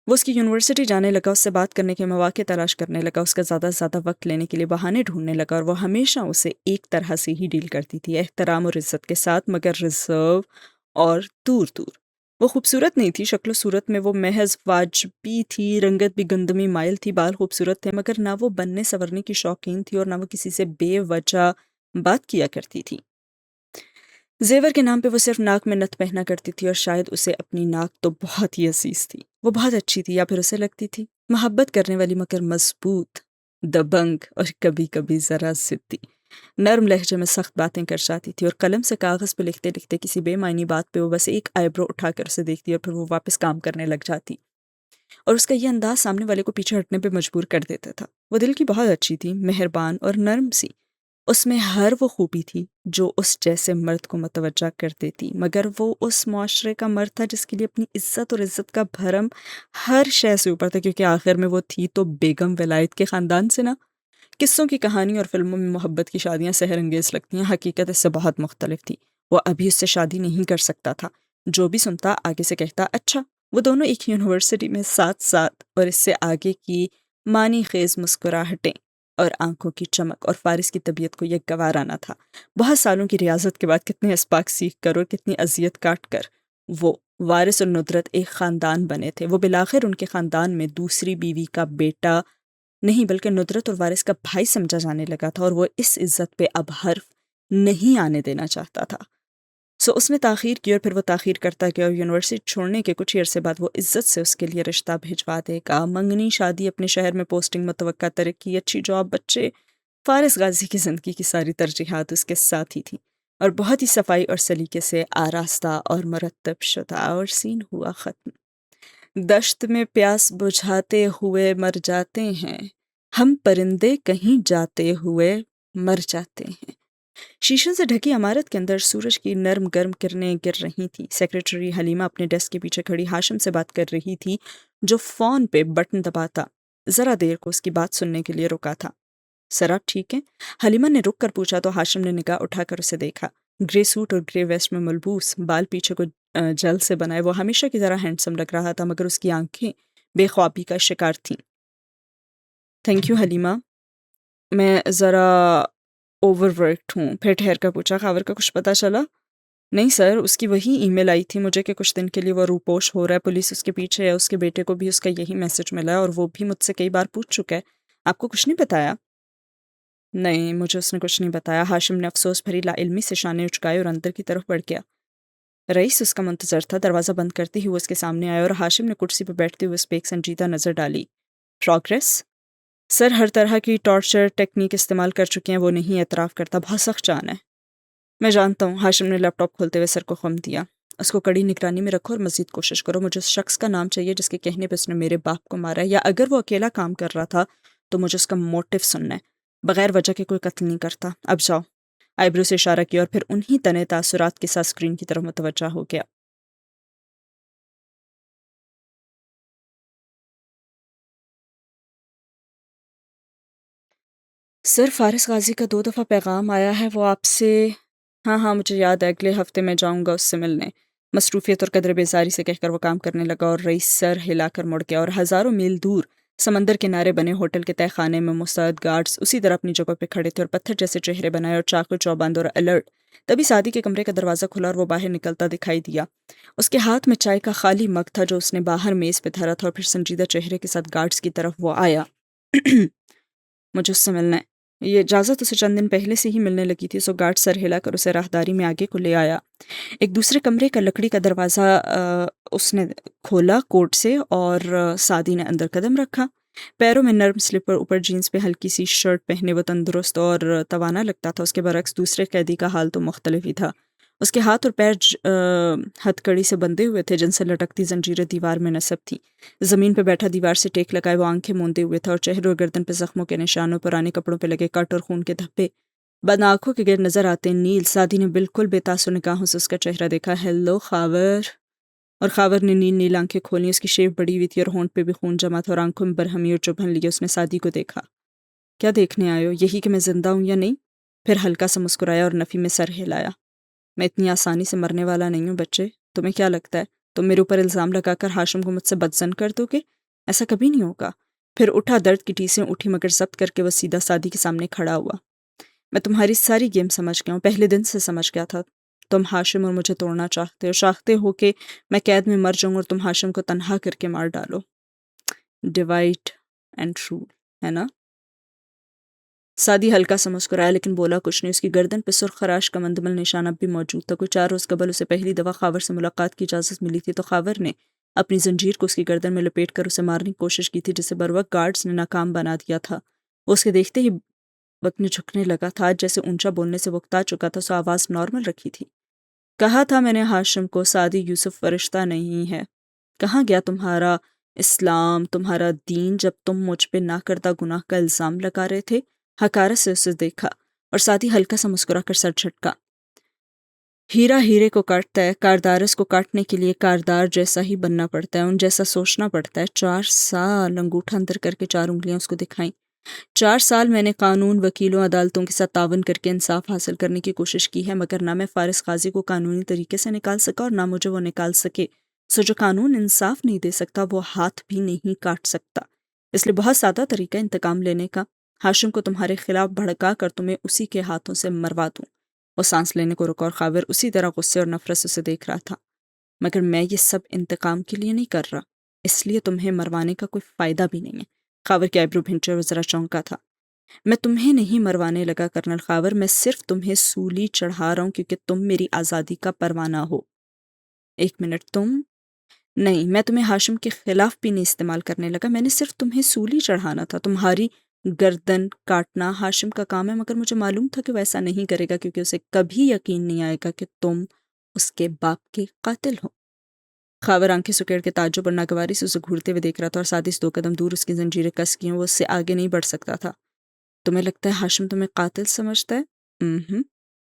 وہ اس کی یونیورسٹی جانے لگا، اس سے بات کرنے کے مواقع تلاش کرنے لگا، اس کا زیادہ سے زیادہ وقت لینے کے لیے بہانے ڈھونڈنے لگا، اور وہ ہمیشہ اسے ایک طرح سے ہی ڈیل کرتی تھی، احترام اور عزت کے ساتھ مگر ریزرو اور دور دور۔ وہ خوبصورت نہیں تھی، شکل و صورت میں وہ محض واجبی تھی، رنگت بھی گندمی مائل تھی، بال خوبصورت تھے مگر نہ وہ بننے سورنے کی شوقین تھی اور نہ وہ کسی سے بے وجہ بات کیا کرتی تھی۔ زیور کے نام پہ وہ صرف ناک میں نتھ پہنا کرتی تھی اور شاید اسے اپنی ناک تو بہت ہی عزیز تھی، وہ بہت اچھی تھی یا پھر اسے لگتی تھی، محبت کرنے والی مگر مضبوط، دبنگ اور کبھی کبھی ذرا ضدی، نرم لہجے میں سخت باتیں کر جاتی تھی اور قلم سے کاغذ پہ لکھتے لکھتے کسی بے معنی بات پہ وہ بس ایک آئی برو اٹھا کر اسے دیکھتی اور پھر وہ واپس کام کرنے لگ جاتی، اور اس کا یہ انداز سامنے والے کو پیچھے ہٹنے پہ مجبور کر دیتا تھا۔ وہ دل کی بہت اچھی تھی، مہربان اور نرم سی، اس میں ہر وہ خوبی تھی جو اس جیسے مرد کو متوجہ کر دیتی، مگر وہ اس معاشرے کا مرد تھا جس کے لیے اپنی عزت اور عزت کا بھرم ہر شے سے اوپر تھا، کیونکہ آخر میں وہ تھی تو بیگم ولایت کے خاندان سے نا۔ قصوں کی کہانی اور فلموں میں محبت کی شادیاں سحر انگیز لگتی ہیں، حقیقت اس سے بہت مختلف تھی۔ وہ ابھی اس سے شادی نہیں کر سکتا تھا، جو بھی سنتا آگے سے کہتا اچھا۔ وہ دونوں ایک یونیورسٹی میں ساتھ ساتھ، اور اس سے آگے کی معنی خیز مسکراہٹیں اور آنکھوں کی چمک، اور فارس کی طبیعت کو یہ گوارا نہ تھا۔ بہت سالوں کی ریاضت کے بعد کتنے اسباق سیکھ کر اور کتنی اذیت کاٹ کر وہ وارث اور ندرت ایک خاندان بنے تھے۔ وہ بالآخر ان کے خاندان میں دوسری بیوی کا بیٹا نہیں بلکہ ندرت اور وارث کا بھائی سمجھا جانے لگا تھا، اور وہ اس عزت پہ اب حرف نہیں آنے دینا چاہتا تھا۔ اس نے تاخیر کی اور پھر وہ تاخیر کرتا گیا، اور یونیورسٹی چھوڑنے کے کچھ ہی عرصے بعد وہ عزت سے اس کے لیے رشتہ بھجوا دے گا، منگنی شادی، اپنے شہر میں پوسٹنگ، متوقع ترقی، اچھی جاب، بچے۔ فارس غازی کی زندگی کی ساری ترجیحات اس کے ساتھ ہی تھیں اور بہت ہی صفائی اور سلیقے سے آراستہ اور مرتب شدہ، اور سین ہوا ختم۔ دشت میں پیاس بجھاتے ہوئے مر جاتے ہیں ہم، پرندے کہیں جاتے ہوئے مر جاتے ہیں۔ شیشے سے ڈھکی عمارت کے اندر سورج کی نرم گرم کرنیں گر رہی تھیں۔ سیکریٹری حلیمہ اپنے ڈیسک کے پیچھے کھڑی ہاشم سے بات کر رہی تھی، جو فون پہ بٹن دباتا ذرا دیر کو اس کی بات سننے کے لیے رکا تھا۔ سر آپ ٹھیک ہیں؟ حلیمہ نے رک کر پوچھا تو ہاشم نے نگاہ اٹھا کر اسے دیکھا۔ گرے سوٹ اور گرے ویسٹ میں ملبوس، بال پیچھے کو جل سے بنائے، وہ ہمیشہ کی طرح ہینڈسم لگ رہا تھا، مگر اس کی آنکھیں بے خوابی کا شکار تھیں۔ تھینک یو حلیمہ، میں ذرا اوور ورکڈ ہوں۔ پھر ٹھہر کر پوچھا، خاور کا کچھ پتہ چلا؟ نہیں سر، اس کی وہی ای میل آئی تھی مجھے کہ کچھ دن کے لیے وہ روپوش ہو رہا ہے، پولیس اس کے پیچھے ہے، اس کے بیٹے کو بھی اس کا یہی میسج ملا ہے اور وہ بھی مجھ سے کئی بار پوچھ چکا ہے۔ آپ کو کچھ نہیں بتایا؟ نہیں، مجھے اس نے کچھ نہیں بتایا۔ ہاشم نے افسوس بھری لا علمی سے شانے اچکائے اور اندر کی طرف بڑھ گیا۔ رئیس اس کا منتظر تھا۔ دروازہ بند کرتے ہی وہ اس کے سامنے آیا اور ہاشم نے کرسی پہ بیٹھتے ہوئے اس پہ ایک سنجیدہ نظر ڈالی۔ پروگریس؟ سر ہر طرح کی ٹارچر ٹیکنیک استعمال کر چکے ہیں، وہ نہیں اعتراف کرتا، بہت سخت جان ہے۔ میں جانتا ہوں۔ ہاشم نے لیپ ٹاپ کھولتے ہوئے سر کو خم دیا۔ اس کو کڑی نگرانی میں رکھو اور مزید کوشش کرو۔ مجھے اس شخص کا نام چاہیے جس کے کہنے پہ اس نے میرے باپ کو مارا ہے، یا اگر وہ اکیلا کام کر رہا تھا تو مجھے اس کا موٹو سننا ہے۔ بغیر وجہ کے کوئی قتل نہیں کرتا۔ اب جاؤ۔ آئیبرو سے اشارہ کیا اور پھر انہی تنے تاثرات کے ساتھ اسکرین کی طرف متوجہ ہو گیا۔ سر فارس غازی کا 2 دفعہ پیغام آیا ہے، وہ آپ سے… ہاں مجھے یاد ہے، اگلے ہفتے میں جاؤں گا اس سے ملنے۔ مصروفیت اور قدر بیزاری سے کہہ کر وہ کام کرنے لگا اور رئیس سر ہلا کر مڑ گیا، اور ہزاروں میل دور سمندر کنارے بنے ہوٹل کے تہہ خانے میں مستعد گارڈز اسی طرح اپنی جگہ پہ کھڑے تھے اور پتھر جیسے چہرے بنائے اور چاقو چوبند اور الرٹ۔ تبھی سعدی کے کمرے کا دروازہ کھلا اور وہ باہر نکلتا دکھائی دیا۔ اس کے ہاتھ میں چائے کا خالی مگ تھا جو اس نے باہر میز پہ دھرا تھا، اور پھر سنجیدہ چہرے کے ساتھ گارڈز کی طرف وہ آیا۔ مجھے اس سے ملنا ہے۔ یہ اجازت اسے چند دن پہلے سے ہی ملنے لگی تھی، سو گارڈ سر ہلا کر اسے راہداری میں آگے کو لے آیا۔ ایک دوسرے کمرے کا لکڑی کا دروازہ اس نے کھولا کوٹ سے، اور سعدی نے اندر قدم رکھا۔ پیروں میں نرم سلیپر، اوپر جینز پہ ہلکی سی شرٹ پہنے وہ تندرست اور توانا لگتا تھا۔ اس کے برعکس دوسرے قیدی کا حال تو مختلف ہی تھا۔ اس کے ہاتھ اور پیر ہتھ کڑی سے بندھے ہوئے تھے، جن سے لٹکتی زنجیریں دیوار میں نصب تھیں۔ زمین پہ بیٹھا دیوار سے ٹیک لگائے وہ آنکھیں موندے ہوئے تھا، اور چہرے اور گردن پہ زخموں کے نشانوں، پرانے کپڑوں پہ لگے کٹ اور خون کے دھبے بند آنکھوں کے گرد نظر آتے۔ نیل سعدی نے بالکل بے تاثر نگاہوں سے اس کا چہرہ دیکھا۔ ہیلو خاور۔ اور خاور نے نیل نیل آنکھیں کھولی۔ اس کی شیو بڑی ہوئی تھی اور ہونٹ پہ بھی خون جمع تھا اور آنکھوں میں برہمی اور چبھن لیے اس نے سعدی کو دیکھا۔ کیا دیکھنے آئے ہو؟ یہی کہ میں زندہ ہوں یا نہیں؟ پھر ہلکا سا مسکرایا اور نفی میں سر ہلایا۔ میں اتنی آسانی سے مرنے والا نہیں ہوں بچے۔ تمہیں کیا لگتا ہے تم میرے اوپر الزام لگا کر ہاشم کو مجھ سے بدظن کر دو گے؟ ایسا کبھی نہیں ہوگا۔ پھر اٹھا، درد کی ٹیسیں اٹھی مگر ضبط کر کے وہ سیدھا سعدی کے سامنے کھڑا ہوا۔ میں تمہاری ساری گیم سمجھ گیا ہوں، پہلے دن سے سمجھ گیا تھا۔ تم ہاشم اور مجھے توڑنا چاہتے ہو کہ میں قید میں مر جاؤں اور تم ہاشم کو تنہا کر کے مار ڈالو۔ ڈیوائڈ اینڈ رول، ہے نا؟ سعدی ہلکا سا مسکرایا لیکن بولا کچھ نہیں۔ اس کی گردن پہ سرخ خراش کا مندمل نشان اب بھی موجود تھا۔ کوئی 4 روز قبل اسے پہلی دفعہ خاور سے ملاقات کی اجازت ملی تھی تو خاور نے اپنی زنجیر کو اس کی گردن میں لپیٹ کر اسے مارنے کی کوشش کی تھی، جسے بروقت گارڈز نے ناکام بنا دیا تھا۔ وہ اس کے دیکھتے ہی بکنے جھکنے لگا تھا، آج جیسے اونچا بولنے سے وہ اکتا چکا تھا، سو آواز نارمل رکھی تھی۔ کہا تھا میں نے ہاشم کو، سعدی یوسف فرشتہ نہیں ہے۔ کہاں گیا تمہارا اسلام، تمہارا دین، جب تم مجھ پہ نہ کردہ گناہ کا الزام لگا رہے تھے؟ حقارت سے اسے دیکھا اور سعدی ہلکا سا مسکرا کر سر جھٹکا۔ ہیرا ہیرے کو کاٹتا ہے، کاردارس کو کاٹنے کے لیے کاردار جیسا ہی بننا پڑتا ہے، ان جیسا سوچنا پڑتا ہے۔ 4 سال انگوٹھا اندر کر کے 4 انگلیاں اس کو دکھائیں۔ 4 سال میں نے قانون، وکیلوں، عدالتوں کے ساتھ تعاون کر کے انصاف حاصل کرنے کی کوشش کی ہے، مگر نہ میں فارس غازی کو قانونی طریقے سے نکال سکا اور نہ مجھے وہ نکال سکے۔ سو جو قانون انصاف نہیں دے سکتا وہ ہاتھ بھی نہیں کاٹ سکتا۔ اس لیے بہت سادہ طریقہ انتقام لینے کا، ہاشم کو تمہارے خلاف بھڑکا کر تمہیں اسی کے ہاتھوں سے مروا دوں۔ وہ سانس لینے کو رکا اور خاور اسی طرح غصے اور نفرت سے اسے دیکھ رہا تھا۔ مگر میں یہ سب انتقام کے لیے نہیں کر رہا، اس لیے تمہیں مروانے کا کوئی فائدہ بھی نہیں ہے۔ خاور کے آئیبرو بھنچے اور ذرا چونکا تھا۔ میں تمہیں نہیں مروانے لگا کرنل خاور، میں صرف تمہیں سولی چڑھا رہا ہوں کیونکہ تم میری آزادی کا پروانہ ہو۔ 1 منٹ، تم… نہیں، میں تمہیں ہاشم کے خلاف بھی نہیں استعمال کرنے لگا، میں نے صرف تمہیں سولی چڑھانا تھا۔ تمہاری گردن کاٹنا ہاشم کا کام ہے، مگر مجھے معلوم تھا کہ وہ ایسا نہیں کرے گا کیونکہ اسے کبھی یقین نہیں آئے گا کہ تم اس کے باپ کے قاتل ہو۔ خاور آنکھیں سکیڑ کے تعجب اور ناگواری سے اسے گھورتے ہوئے دیکھ رہا تھا اور سعدی سے 2 قدم دور اس کی زنجیریں کس کی ہیں، وہ اس سے آگے نہیں بڑھ سکتا تھا۔ تمہیں لگتا ہے ہاشم تمہیں قاتل سمجھتا ہے؟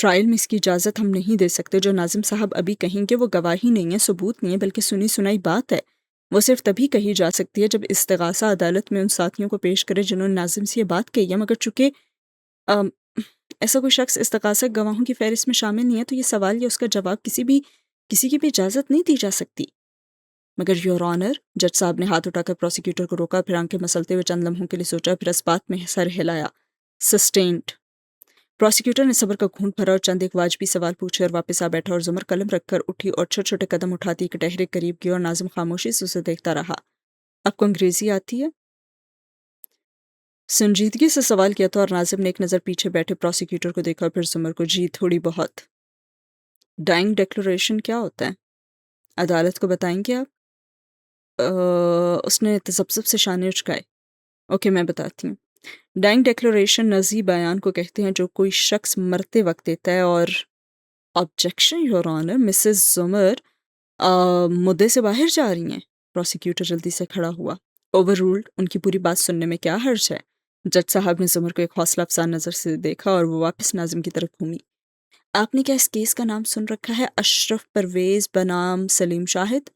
ٹرائل میں اس کی اجازت ہم نہیں دے سکتے. جو ناظم صاحب ابھی کہیں گے وہ گواہی نہیں ہے، ثبوت نہیں ہے، بلکہ سنی سنائی بات ہے. وہ صرف تبھی کہی جا سکتی ہے جب استغاثہ عدالت میں ان ساتھیوں کو پیش کرے جنہوں نے ناظم سے یہ بات کہی ہے. مگر چونکہ ام، ایسا کوئی شخص استغاثہ گواہوں کی فہرست میں شامل نہیں ہے، تو یہ سوال یا اس کا جواب کسی کی بھی اجازت نہیں دی جا سکتی. مگر یور آنر، جج صاحب نے ہاتھ اٹھا کر پروسیکیوٹر کو روکا، پھر آنکھیں مسلتے ہوئے چند لمحوں کے لیے سوچا، پھر اس بات میں سر ہلایا. سسٹینڈ. پروسیکیوٹر نے صبر کا گھونٹ بھرا اور چند ایک واجبی سوال پوچھے اور واپس آ بیٹھا، اور زمر قلم رکھ کر اٹھی اور چھوٹے چھوٹے قدم اٹھاتی کٹہرے قریب گئی اور ناظم خاموشی سے اسے دیکھتا رہا. آپ کو انگریزی آتی ہے؟ سنجیدگی سے سوال کیا تھا، اور ناظم نے ایک نظر پیچھے بیٹھے پروسیکیوٹر کو دیکھا، پھر زمر کو. جی تھوڑی بہت. ڈائنگ ڈیکلریشن کیا ہوتا ہے؟ عدالت کو بتائیں گے آپ؟ اس نے تذبذب سے شانے اچکائے. اوکے میں بتاتی ہوں. ڈائنگ ڈیکلریشن نزی بیان کو کہتے ہیں جو کوئی شخص مرتے وقت دیتا ہے. اور آبجیکشن یور آنر، مسز زمر مدعے سے باہر جا رہی ہیں. پروسیکیوٹر جلدی سے کھڑا ہوا. Over ruled. ان کی پوری بات سننے میں کیا حرج ہے؟ جج صاحب نے زمر کو ایک حوصلہ افزا نظر سے دیکھا اور وہ واپس ناظم کی طرف گھومی. آپ نے کیا اس کیس کا نام سن رکھا ہے؟ اشرف پرویز بنام سلیم شاہد.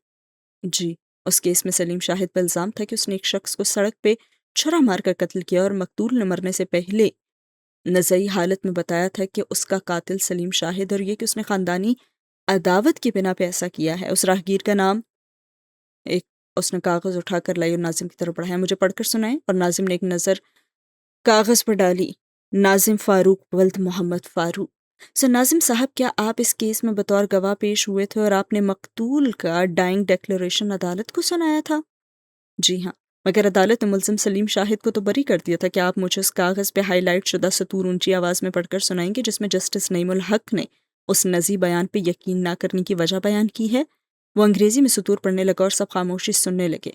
جی. اس کیس میں سلیم شاہد پر الزام تھا کہ اس نے ایک شخص کو سڑک پہ چھرا مار کر قتل کیا، اور مقتول نے مرنے سے پہلے نزعی حالت میں بتایا تھا کہ اس کا قاتل سلیم شاہد، اور یہ کہ اس نے خاندانی عداوت کی بنا پہ ایسا کیا ہے. اس راہگیر کا نام ایک. اس نے کاغذ اٹھا کر لائی اور ناظم کی طرف بڑھایا. مجھے پڑھ کر سنائیں. اور ناظم نے ایک نظر کاغذ پر ڈالی. ناظم فاروق ولد محمد فاروق. ناظم صاحب، کیا آپ اس کیس میں بطور گواہ پیش ہوئے تھے اور آپ نے مقتول کا ڈائنگ ڈیکلریشن عدالت کو سنایا تھا؟ جی ہاں. مگر عدالت نے ملزم سلیم شاہد کو تو بری کر دیا تھا. کیا آپ مجھے اس کاغذ پہ ہائی لائٹ شدہ سطور اونچی آواز میں پڑھ کر سنائیں گے جس میں جسٹس نعیم الحق نے اس نزی بیان پہ یقین نہ کرنے کی وجہ بیان کی ہے؟ وہ انگریزی میں سطور پڑھنے لگا اور سب خاموشی سننے لگے.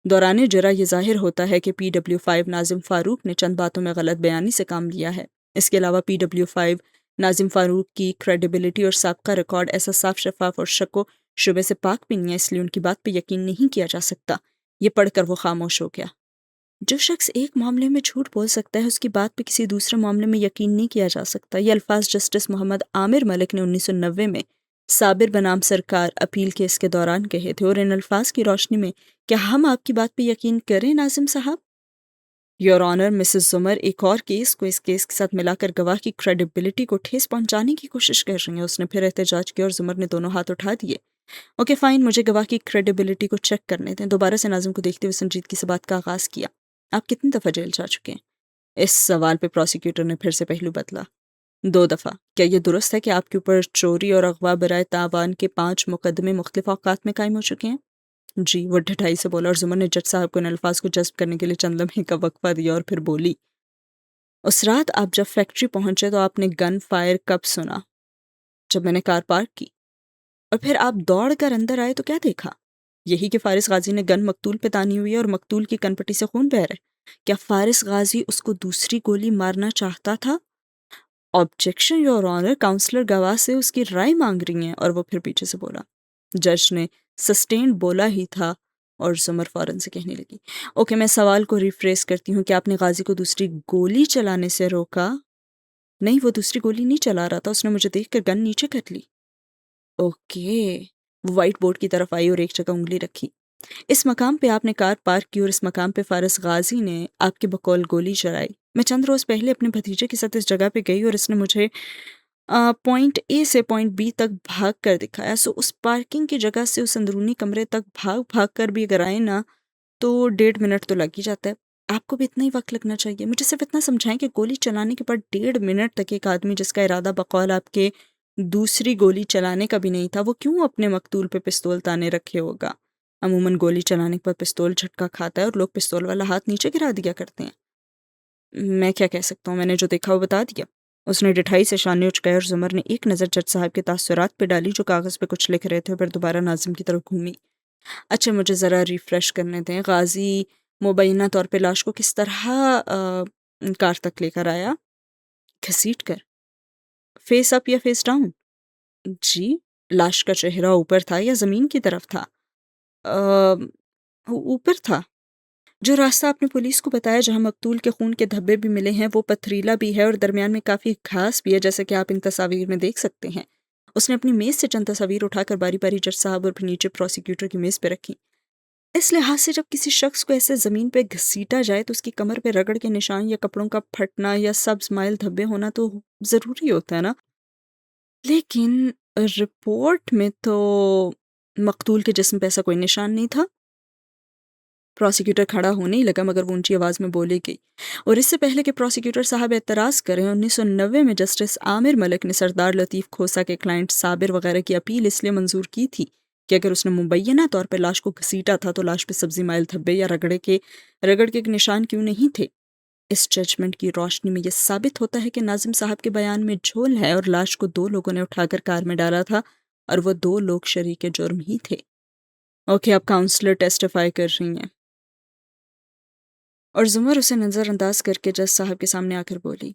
دوران جرا یہ ظاہر ہوتا ہے کہ PW5 ناظم فاروق نے چند باتوں میں غلط بیانی سے کام لیا ہے. اس کے علاوہ PW5 ناظم فاروق کی کریڈیبلٹی اور سابقہ ریکارڈ ایسا صاف شفاف اور شک و شبے سے پاک بھی نہیں ہے، اس لیے ان کی بات پہ یقین نہیں کیا جا سکتا. یہ پڑھ کر وہ خاموش ہو گیا. جو شخص ایک معاملے میں جھوٹ بول سکتا ہے اس کی بات پہ کسی دوسرے معاملے میں یقین نہیں کیا جا سکتا. یہ الفاظ جسٹس محمد عامر ملک نے 1990 میں صابر بنام سرکار اپیل کیس کے دوران کہے تھے. اور ان الفاظ کی روشنی میں کیا ہم آپ کی بات پہ یقین کریں ناظم صاحب؟ یور آنر، مسز زمر ایک اور کیس کو اس کیس کے ساتھ ملا کر گواہ کی کریڈیبلٹی کو ٹھیس پہنچانے کی کوشش کر رہی ہیں. اس نے پھر احتجاج کیا اور زمر نے دونوں ہاتھ اٹھا دیے. اوکے فائن، مجھے گواہ کی کریڈیبلٹی کو چیک کرنے دیں. دوبارہ سے ناظم کو دیکھتے ہوئے سنجیدگی سے بات کا آغاز کیا. آپ کتنی دفعہ جیل جا چکے ہیں؟ اس سوال پہ پروسیکیوٹر نے پھر سے پہلو بدلا. 2 دفعہ. کیا یہ درست ہے کہ آپ کے اوپر چوری اور اغوا برائے تاوان کے 5 مقدمے مختلف اوقات میں قائم ہو چکے ہیں؟ جی. وہ ڈھٹائی سے بولا، اور زمر نے جج صاحب کو ان الفاظ کو جذب کرنے کے لیے چند لمحے کا وقفہ دیا اور پھر بولی. اس رات آپ جب فیکٹری پہنچے تو آپ نے گن فائر کب سنا؟ جب میں نے کار پارک کی. اور پھر آپ دوڑ کر اندر آئے تو کیا دیکھا؟ یہی کہ فارس غازی نے گن مقتول پہ تانی ہوئی ہے اور مقتول کی کن پٹی سے خون بہہ رہا ہے. کیا فارس غازی اس کو دوسری گولی مارنا چاہتا تھا؟ آبجیکشن یور آنر، کاؤنسلر گواہ سے اس کی رائے مانگ رہی ہیں. اور وہ پھر پیچھے سے بولا. جج نے سسٹینڈ بولا ہی تھا اور زمر فوراً سے کہنے لگی. اوکے میں سوال کو ریفریز کرتی ہوں. کہ آپ نے غازی کو دوسری گولی چلانے سے روکا؟ نہیں، وہ دوسری گولی نہیں چلا رہا تھا، اس نے مجھے دیکھ کر گن نیچے کر لی. اوکے. وہ وائٹ بورڈ کی طرف آئی اور ایک جگہ انگلی رکھی. اس مقام پہ آپ نے کار پارک کی اور اس مقام پہ فارس غازی نے آپ کے بقول گولی چلائی. میں چند روز پہلے اپنے بھتیجے کے ساتھ اس جگہ پہ گئی اور اس نے مجھے پوائنٹ اے سے پوائنٹ بی تک بھاگ کر دکھایا. سو اس پارکنگ کی جگہ سے اس اندرونی کمرے تک بھاگ کر بھی اگر آئے نا تو 1.5 منٹ تو لگ ہی جاتا ہے. آپ کو بھی اتنا ہی وقت لگنا چاہیے. مجھے صرف اتنا سمجھائیں کہ گولی چلانے کے بعد 1.5 منٹ تک ایک آدمی جس کا ارادہ بقول آپ کے دوسری گولی چلانے کا بھی نہیں تھا، وہ کیوں اپنے مقتول پہ پستول تانے رکھے ہوگا؟ عموماً گولی چلانے کے بعد پستول جھٹکا کھاتا ہے اور لوگ پستول والا ہاتھ نیچے گرا دیا کرتے ہیں. میں کیا کہہ سکتا ہوں، میں نے جو دیکھا وہ بتا دیا. اس نے ڈٹھائی سے شانے اچکائے اور زمر نے ایک نظر جج صاحب کے تاثرات پہ ڈالی جو کاغذ پہ کچھ لکھ رہے تھے، پھر دوبارہ ناظم کی طرف گھومی. اچھا مجھے ذرا ریفریش کرنے دیں. غازی مبینہ طور پہ لاش کو کس طرح کار تک لے کر آیا؟ گھسیٹ کر. فیس اپ یا فیس ڈاؤن؟ جی. لاش کا چہرہ اوپر تھا یا زمین کی طرف تھا؟ اوپر تھا. جو راستہ آپ نے پولیس کو بتایا جہاں مقتول کے خون کے دھبے بھی ملے ہیں وہ پتھریلا بھی ہے اور درمیان میں کافی گھاس بھی ہے، جیسا کہ آپ ان تصاویر میں دیکھ سکتے ہیں۔ اس نے اپنی میز سے چند تصاویر اٹھا کر باری باری جج صاحب اور پھر نیچے پروسیکیوٹر کی میز پہ رکھی۔ اس لحاظ سے جب کسی شخص کو ایسے زمین پہ گھسیٹا جائے تو اس کی کمر پہ رگڑ کے نشان یا کپڑوں کا پھٹنا یا سبز مائل دھبے ہونا تو ضروری ہوتا ہے نا، لیکن رپورٹ میں تو مقتول کے جسم پہ ایسا کوئی نشان نہیں تھا۔ پروسیکیوٹر کھڑا ہونے ہی لگا مگر وہ اونچی آواز میں بولے گئی، اور اس سے پہلے کہ پروسیکیوٹر صاحب اعتراض کریں، 1990 میں جسٹس عامر ملک نے سردار لطیف کھوسہ کے کلائنٹ صابر وغیرہ کی اپیل اس لیے منظور کی تھی کہ اگر اس نے مبینہ طور پہ لاش کو گھسیٹا تھا تو لاش پہ سبزی مائل دھبے یا رگڑ کے نشان کیوں نہیں تھے۔ اس ججمنٹ کی روشنی میں یہ ثابت ہوتا ہے کہ ناظم صاحب کے بیان میں جھول ہے اور لاش کو 2 لوگوں نے اٹھا کر کار میں ڈالا تھا اور وہ 2 لوگ شریک جرم ہی تھے۔ اوکے، اب کاؤنسلر ٹیسٹیفائی کر رہی ہیں، اور زمر اسے نظر انداز کر کے جج صاحب کے سامنے آ کر بولی،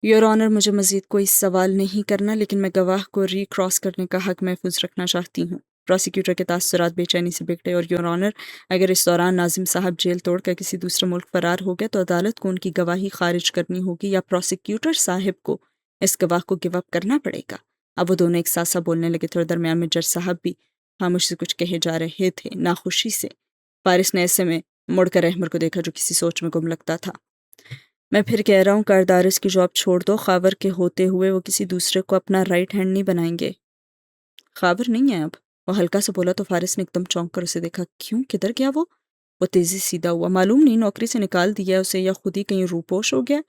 یور آنر، مجھے مزید کوئی سوال نہیں کرنا، لیکن میں گواہ کو ری کراس کرنے کا حق محفوظ رکھنا چاہتی ہوں۔ پروسیکیوٹر کے تاثرات بے چینی سے بگڑے، اور یور آنر، اگر اس دوران ناظم صاحب جیل توڑ کر کسی دوسرے ملک فرار ہو گئے تو عدالت کو ان کی گواہی خارج کرنی ہوگی یا پروسیکیوٹر صاحب کو اس گواہ کو گیو اپ کرنا پڑے گا۔ اب وہ دونوں ایک ساتھ سا بولنے لگے تھے اور درمیان میں جج صاحب بھی خاموش سے کچھ کہے جا رہے تھے، ناخوشی سے۔ فارس نے ایسے میں مڑ کر احمر کو دیکھا جو کسی سوچ میں گم لگتا تھا۔ میں پھر کہہ رہا ہوں کاردارس کی جاب چھوڑ دو، خاور کے ہوتے ہوئے وہ کسی دوسرے کو اپنا رائٹ ہینڈ نہیں بنائیں گے۔ خاور نہیں ہے اب، وہ ہلکا سے بولا تو فارس نے ایک دم چونک کر اسے دیکھا۔ کیوں، کدھر گیا وہ تیزی سے سیدھا ہوا۔ معلوم نہیں، نوکری سے نکال دیا اسے یا خود ہی کہیں روپوش ہو گیا۔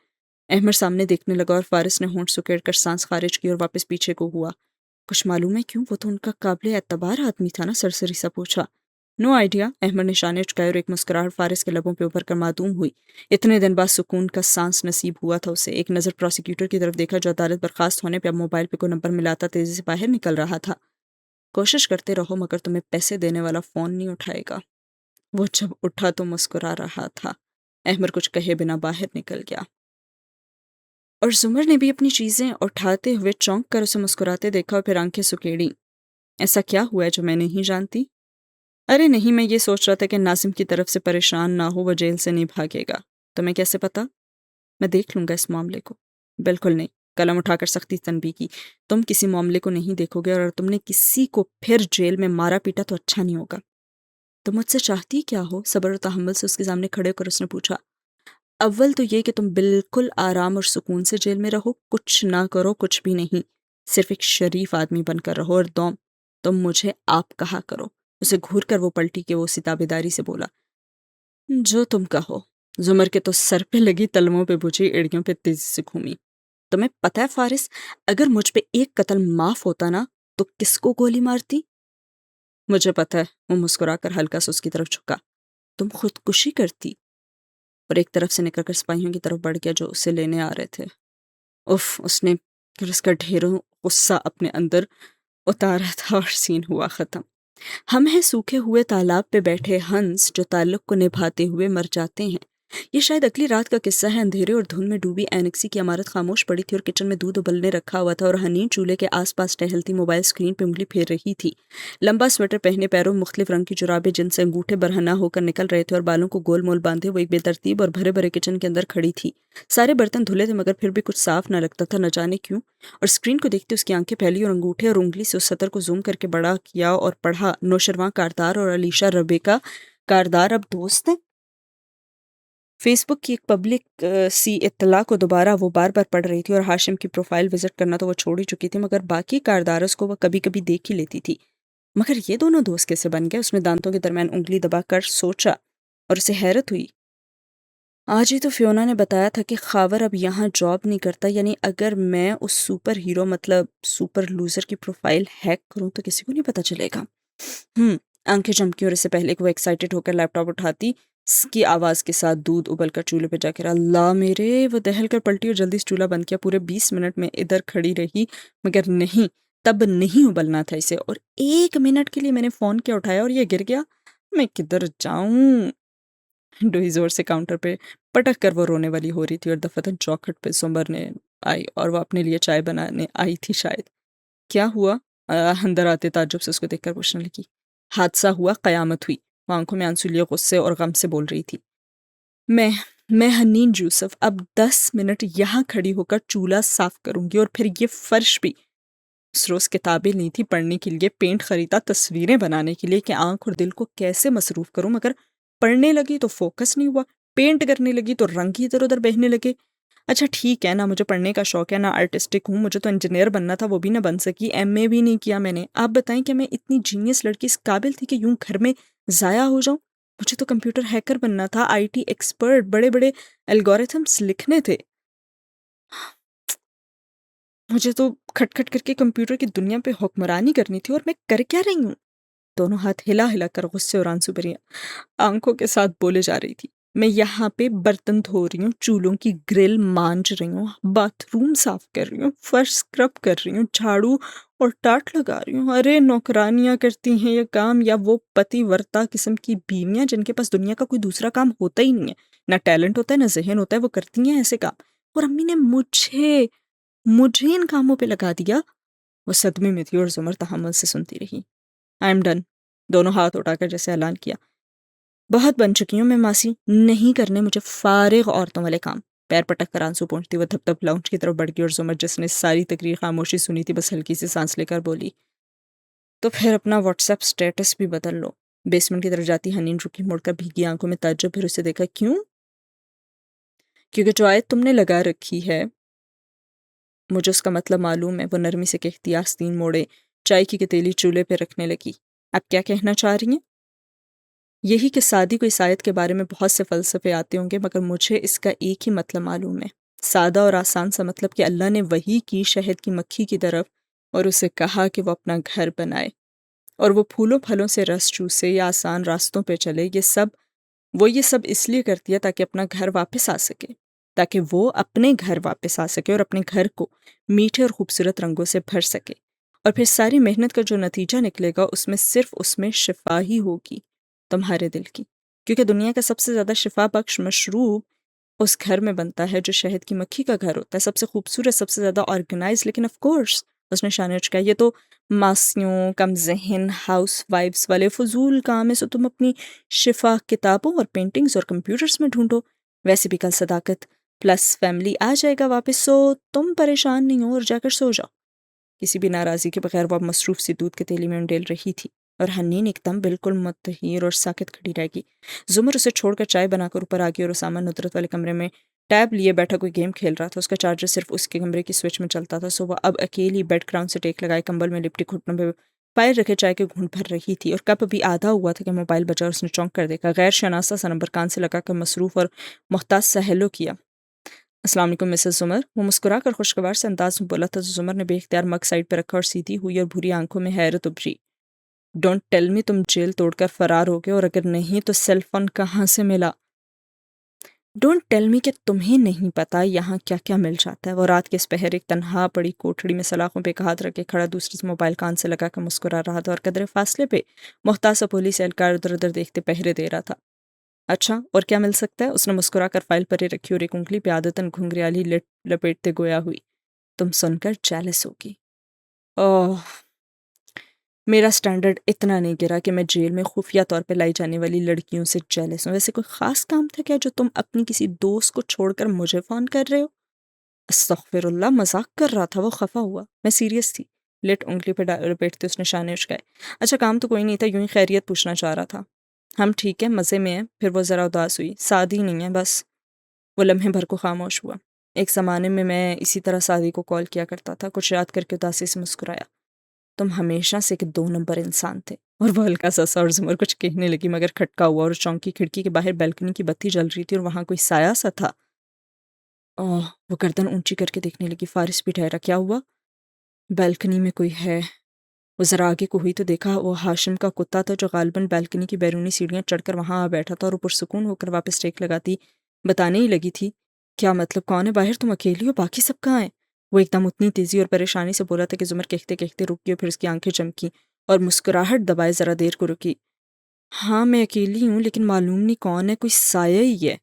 احمر سامنے دیکھنے لگا اور فارس نے ہونٹ سکیڑ کر سانس خارج کی اور واپس پیچھے کو ہوا۔ کچھ معلوم ہے کیوں؟ وہ تو ان کا قابل اعتبار آدمی تھا نا، سرسری سا پوچھا۔ نو آئیڈیا، احمد نے شانے چکائے اور ایک مسکراہٹ فارس کے لبوں پہ ابھر کر معدوم ہوئی۔ اتنے دن بعد سکون کا سانس نصیب ہوا تھا اسے۔ ایک نظر پروسیکیوٹر کی طرف دیکھا جو عدالت برخاست ہونے پہ اب موبائل پہ کوئی نمبر ملاتا تیزی سے باہر نکل رہا تھا۔ کوشش کرتے رہو مگر تمہیں پیسے دینے والا فون نہیں اٹھائے گا۔ وہ جب اٹھا تو مسکرا رہا تھا۔ احمد کچھ کہے بنا باہر نکل گیا، اور زمر نے بھی اپنی چیزیں اٹھاتے ہوئے چونک کر اسے مسکراتے دیکھا اور پھر آنکھیں سکیڑی۔ ایسا کیا ہوا ہے جو میں نہیں جانتی؟ ارے نہیں، میں یہ سوچ رہا تھا کہ ناظم کی طرف سے پریشان نہ ہو، وہ جیل سے نہیں بھاگے گا۔ تمہیں کیسے پتا؟ میں دیکھ لوں گا اس معاملے کو۔ بالکل نہیں، قلم اٹھا کر سختی تنبیہ کی۔ تم کسی معاملے کو نہیں دیکھو گے، اور اگر تم نے کسی کو پھر جیل میں مارا پیٹا تو اچھا نہیں ہوگا۔ تم مجھ سے چاہتی کیا ہو؟ صبر و تحمل سے اس کے سامنے کھڑے ہو کر اس نے پوچھا۔ اول تو یہ کہ تم بالکل آرام اور سکون سے جیل میں رہو، کچھ نہ کرو، کچھ بھی نہیں، صرف ایک شریف آدمی بن کر رہو، اور دوم، تم مجھے آپ کہا کرو۔ اسے گھور کر وہ پلٹی کہ وہ اسی تابیداری سے بولا، جو تم کہو۔ زمر کے تو سر پہ لگی تلموں پہ بجھی ایڑیوں پہ تیزی سے گھومی۔ تمہیں پتہ ہے فارس، اگر مجھ پہ ایک قتل معاف ہوتا نا تو کس کو گولی مارتی؟ مجھے پتہ ہے، وہ مسکرا کر ہلکا سے اس کی طرف جھکا۔ تم خودکشی کرتی؟ اور ایک طرف سے نکل کر سپاہیوں کی طرف بڑھ گیا جو اسے لینے آ رہے تھے۔ اف، اس نے پھر اس کا ڈھیروں غصہ اپنے اندر اتارا تھا اور سین ہوا ختم۔ ہم ہیں سوکھے ہوئے تالاب پہ بیٹھے ہنس جو تعلق کو نبھاتے ہوئے مر جاتے ہیں۔ یہ شاید اگلی رات کا قصہ ہے۔ اندھیرے اور دھند میں ڈوبی اینکسی کی عمارت خاموش پڑی تھی اور کچن میں دودھ ابلنے رکھا ہوا تھا، اور حنین چولہے کے آس پاس ٹہلتی موبائل اسکرین پہ انگلی پھیر رہی تھی۔ لمبا سویٹر پہنے، پیروں میں مختلف رنگ کی جرابیں جن سے انگوٹھے برہنہ ہو کر نکل رہے تھے، اور بالوں کو گول مول باندھے وہ ایک بے ترتیب اور بھرے بھرے کچن کے اندر کھڑی تھی۔ سارے برتن دھلے تھے مگر پھر بھی کچھ صاف نہ لگتا تھا، نہ جانے کیوں۔ اور اسکرین کو دیکھتے اس کی آنکھیں پھیلی اور انگوٹھے اور انگلی سے اس سطر کو زوم کر کے بڑا کیا اور پڑھا، نوشرواں کاردار اور علیشہ ربیکہ کاردار اب دوست ہیں۔ فیس بک کی ایک پبلک سی اطلاع کو دوبارہ وہ بار بار پڑھ رہی تھی، اور ہاشم کی پروفائل وزٹ کرنا تو وہ چھوڑ ہی چکی تھی، مگر باقی کاردارس کو وہ کبھی کبھی دیکھ ہی لیتی تھی۔ مگر یہ دونوں دوست کیسے بن گئے؟ اس نے دانتوں کے درمیان انگلی دبا کر سوچا، اور اسے حیرت ہوئی۔ آج ہی تو فیونا نے بتایا تھا کہ خاور اب یہاں جاب نہیں کرتا، یعنی اگر میں اس سپر ہیرو مطلب سپر لوزر کی پروفائل ہیک کروں تو کسی کو نہیں پتا چلے گا۔ آنکھیں چمکی اور اس سے پہلے کہ وہ ایکسائٹڈ ہو کر لیپ ٹاپ اٹھاتی، اس کی آواز کے ساتھ دودھ ابل کر چولہے پہ جا کے اللہ میرے، وہ دہل کر پلٹی اور جلدی سے چولہا بند کیا۔ پورے 20 منٹ میں ادھر کھڑی رہی مگر نہیں، تب نہیں ابلنا تھا اسے، اور 1 منٹ کے لیے میں نے فون کیا اٹھایا اور یہ گر گیا۔ میں کدھر جاؤں؟ ڈوئی زور سے کاؤنٹر پہ پٹک کر وہ رونے والی ہو رہی تھی، اور دفتن چوکھٹ پہ سمر نے آئی اور وہ اپنے لیے چائے بنانے آئی تھی شاید۔ کیا ہوا؟ اندر آتے تعجب سے اس کو دیکھ کر پوچھنے لگی۔ حادثہ ہوا، قیامت ہوئی۔ وہ آنکھوں میں آنسو لیے غصے اور غم سے بول رہی تھی، میں میں حنین یوسف اب 10 منٹ یہاں کھڑی ہو کر چولہا صاف کروں گی، اور پھر یہ فرش بھی۔ اس روز کتابیں لی تھی پڑھنے کے لیے، پینٹ خریدا تصویریں بنانے کے لیے کہ آنکھ اور دل کو کیسے مصروف کروں، مگر پڑھنے لگی تو فوکس نہیں ہوا، پینٹ کرنے لگی تو رنگ ہی ادھر ادھر بہنے لگے۔ اچھا ٹھیک ہے، نہ مجھے پڑھنے کا شوق ہے، نہ آرٹسٹک ہوں، مجھے تو انجینئر بننا تھا، وہ بھی نہ بن سکی، ایم اے بھی نہیں کیا میں نے۔ آپ بتائیں کہ میں اتنی جینیس لڑکی اس قابل تھی کہ یوں گھر میں ضائع ہو جاؤں؟ مجھے تو کمپیوٹر ہیکر بننا تھا، آئی ٹی ایکسپرٹ، بڑے بڑے الگورتھمس لکھنے تھے۔ مجھے تو کھٹ کھٹ کر کے کمپیوٹر کی دنیا پہ حکمرانی کرنی تھی، اور میں کر کیا رہی ہوں؟ دونوں ہاتھ ہلا ہلا کر غصے اور آنسو بھری آنکھوں کے ساتھ بولے جا رہی تھی، میں یہاں پہ برتن دھو رہی ہوں، چولہوں کی گرل مانج رہی ہوں، باتھ روم صاف کر رہی ہوں، فرش اسکرب کر رہی ہوں، جھاڑو اور ٹاٹ لگا رہی ہوں۔ ارے نوکرانیاں کرتی ہیں یہ کام، یا وہ پتی ورتا قسم کی بیویاں جن کے پاس دنیا کا کوئی دوسرا کام ہوتا ہی نہیں ہے، نہ ٹیلنٹ ہوتا ہے نہ ذہن ہوتا ہے، وہ کرتی ہیں ایسے کام، اور امی نے مجھے ان کاموں پہ لگا دیا۔ وہ صدمے میں تھی اور زمر تحمل سے سنتی رہی۔ آئی ایم ڈن، دونوں ہاتھ اٹھا کر جیسے اعلان کیا۔ بہت بن چکی ہوں میں ماسی، نہیں کرنے مجھے فارغ عورتوں والے کام۔ پیر پٹک کر آنسو پہنچتی وہ دھپ دھپ لاؤنج کی طرف بڑھ گئی، اور زمر جس نے ساری تقریر خاموشی سنی تھی بس ہلکی سی سانس لے کر بولی، تو پھر اپنا واٹس ایپ سٹیٹس بھی بدل لو۔ بیسمنٹ کی طرف جاتی حنین رکی، مڑ کر بھیگی آنکھوں میں تعجب، پھر اسے دیکھا۔ کیوں؟ کیونکہ جو آیت تم نے لگا رکھی ہے مجھے اس کا مطلب معلوم ہے۔ وہ نرمی سے کہتی آستین موڑے چائے کی کتیلی چولہے پہ رکھنے لگی۔ آپ کیا کہنا چاہ رہی ہیں؟ یہی کہ سادی کو اس آیت کے بارے میں بہت سے فلسفے آتے ہوں گے، مگر مجھے اس کا ایک ہی مطلب معلوم ہے، سادہ اور آسان سا مطلب کہ اللہ نے وحی کی شہد کی مکھی کی طرف، اور اسے کہا کہ وہ اپنا گھر بنائے، اور وہ پھولوں پھلوں سے رس چوسے یا آسان راستوں پہ چلے۔ یہ سب اس لیے کرتی ہے تاکہ اپنا گھر واپس آ سکے، تاکہ وہ اپنے گھر واپس آ سکے اور اپنے گھر کو میٹھے اور خوبصورت رنگوں سے بھر سکے، اور پھر ساری محنت کا جو نتیجہ نکلے گا اس میں شفا ہی ہوگی تمہارے دل کی، کیونکہ دنیا کا سب سے زیادہ شفا بخش مشروب اس گھر میں بنتا ہے جو شہد کی مکھی کا گھر ہوتا ہے، سب سے خوبصورت، سب سے زیادہ آرگنائز۔ لیکن آف کورس اس نے شانے چکا، یہ تو ماسیوں، کم ذہن ہاؤس وائفز والے فضول کام ہے، سو تم اپنی شفا کتابوں اور پینٹنگز اور کمپیوٹرز میں ڈھونڈو، ویسے بھی کل صداقت پلس فیملی آ جائے گا واپس، سو تم پریشان نہیں ہو اور جا کر سو جاؤ۔ کسی بھی ناراضی کے بغیر وہ اب مصروف سی دودھ کے تیلی میں انڈیل رہی تھی، اور حنین ایک دم بالکل متحیر اور ساکت کھڑی رہ گئی۔ زمر اسے چھوڑ کر چائے بنا کر اوپر آ گئی، اور اسامہ ندرت والے کمرے میں ٹیب لیے بیٹھا کوئی گیم کھیل رہا تھا۔ اس کا چارجر صرف اس کے کمرے کی سوئچ میں چلتا تھا، سو وہ اب اکیلی بیڈ گراؤنڈ سے ٹیک لگائے کمبل میں لپٹی گھٹنوں پہ پائر رکھے چائے کے گھونٹ بھر رہی تھی، اور کپ ابھی آدھا ہوا تھا کہ موبائل بجا، اور اس نے چونک کر دیکھا۔ غیر شناسا سا نمبر کان سے لگا کر مصروف اور محتاط سا ہیلو کیا۔ السلام علیکم مسز زمر۔ وہ مسکرا کر خوشگوار سے انداز میں بولا تھا، تو زمر نے بے اختیار مگ سائڈ پہ رکھا اور سیدھی ہوئی اور بھوری آنکھوں میں حیرت ابھری۔ ڈونٹ ٹیل می تم جیل توڑ کر فرار ہو گئے، اور اگر نہیں تو سیل فون کہاں سے ملا؟ ڈونٹ ٹیل می کہ تمہیں نہیں پتا یہاں کیا کیا مل جاتا ہے۔ وہ رات کے اس پہر ایک تنہا پڑی کوٹھڑی میں سلاخوں پہ ایک ہاتھ رکھ کے کھڑا، دوسرے سے موبائل کان سے لگا کر مسکرا رہا تھا، اور قدرے فاصلے پہ محتاط سا پولیس اہلکار ادھر ادھر دیکھتے پہرے دے رہا تھا۔ اچھا، اور کیا مل سکتا ہے؟ اس نے مسکرا کر فائل پرے رکھی اور ایک انگلی پہ عادتاً گھنگریالی لپیٹتے گویا ہوئی۔ تم سن کر جیلس ہوگی۔ اوہ، میرا سٹینڈرڈ اتنا نہیں گرا کہ میں جیل میں خفیہ طور پہ لائی جانے والی لڑکیوں سے جیلس ہوں۔ ویسے کوئی خاص کام تھا کیا جو تم اپنی کسی دوست کو چھوڑ کر مجھے فون کر رہے ہو؟ استغفر اللہ، مذاق کر رہا تھا۔ وہ خفا ہوا۔ میں سیریس تھی۔ لٹ انگلی پہ لپیٹتے اس نے شانے اچکائے۔ اچھا، کام تو کوئی نہیں تھا، یوں ہی خیریت پوچھنا چاہ رہا تھا۔ ہم ٹھیک ہے، مزے میں ہیں۔ پھر وہ ذرا اداس ہوئی۔ سعدی نہیں ہے بس۔ وہ لمحے بھر کو خاموش ہوا۔ ایک زمانے میں اسی طرح سعدی کو کال کیا کرتا تھا۔ کچھ یاد کر کے اداسی سے مسکرایا۔ تم ہمیشہ سے ایک 2 نمبر انسان تھے۔ اور وہ ہلکا سا اور زمر کچھ کہنے لگی، مگر کھٹکا ہوا، اور چونکی کھڑکی کے باہر بیلکنی کی بتی جل رہی تھی، اور وہاں کوئی سایہ سا تھا۔ اوہ، وہ گردن اونچی کر کے دیکھنے لگی۔ فارس بھی ٹھہرا۔ کیا ہوا؟ بیلکنی میں کوئی ہے۔ وہ ذرا آگے کو ہوئی تو دیکھا وہ ہاشم کا کتا تھا، جو غالباً بیلکنی کی بیرونی سیڑھیاں چڑھ کر وہاں آ بیٹھا تھا، اور وہ پرسکون ہو کر واپس ٹیک لگاتی بتانے ہی لگی تھی، کیا مطلب؟ کون ہے باہر؟ تم اکیلی ہو؟ باقی سب کہاں ہیں؟ وہ ایک دم اتنی تیزی اور پریشانی سے بولا تھا کہ زمر کہتے کہتے رک گئی، اور پھر اس کی آنکھیں چمکی اور مسکراہٹ دبائے ذرا دیر کو رکی۔ ہاں میں اکیلی ہوں، لیکن معلوم نہیں کون ہے، کوئی سایہ ہی ہے۔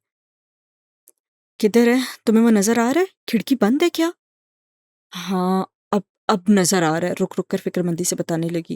کدھر ہے؟ تمہیں وہ نظر آ رہا ہے؟ کھڑکی بند ہے کیا؟ ہاں، اب نظر آ رہا ہے۔ رک رک کر فکر مندی سے بتانے لگی۔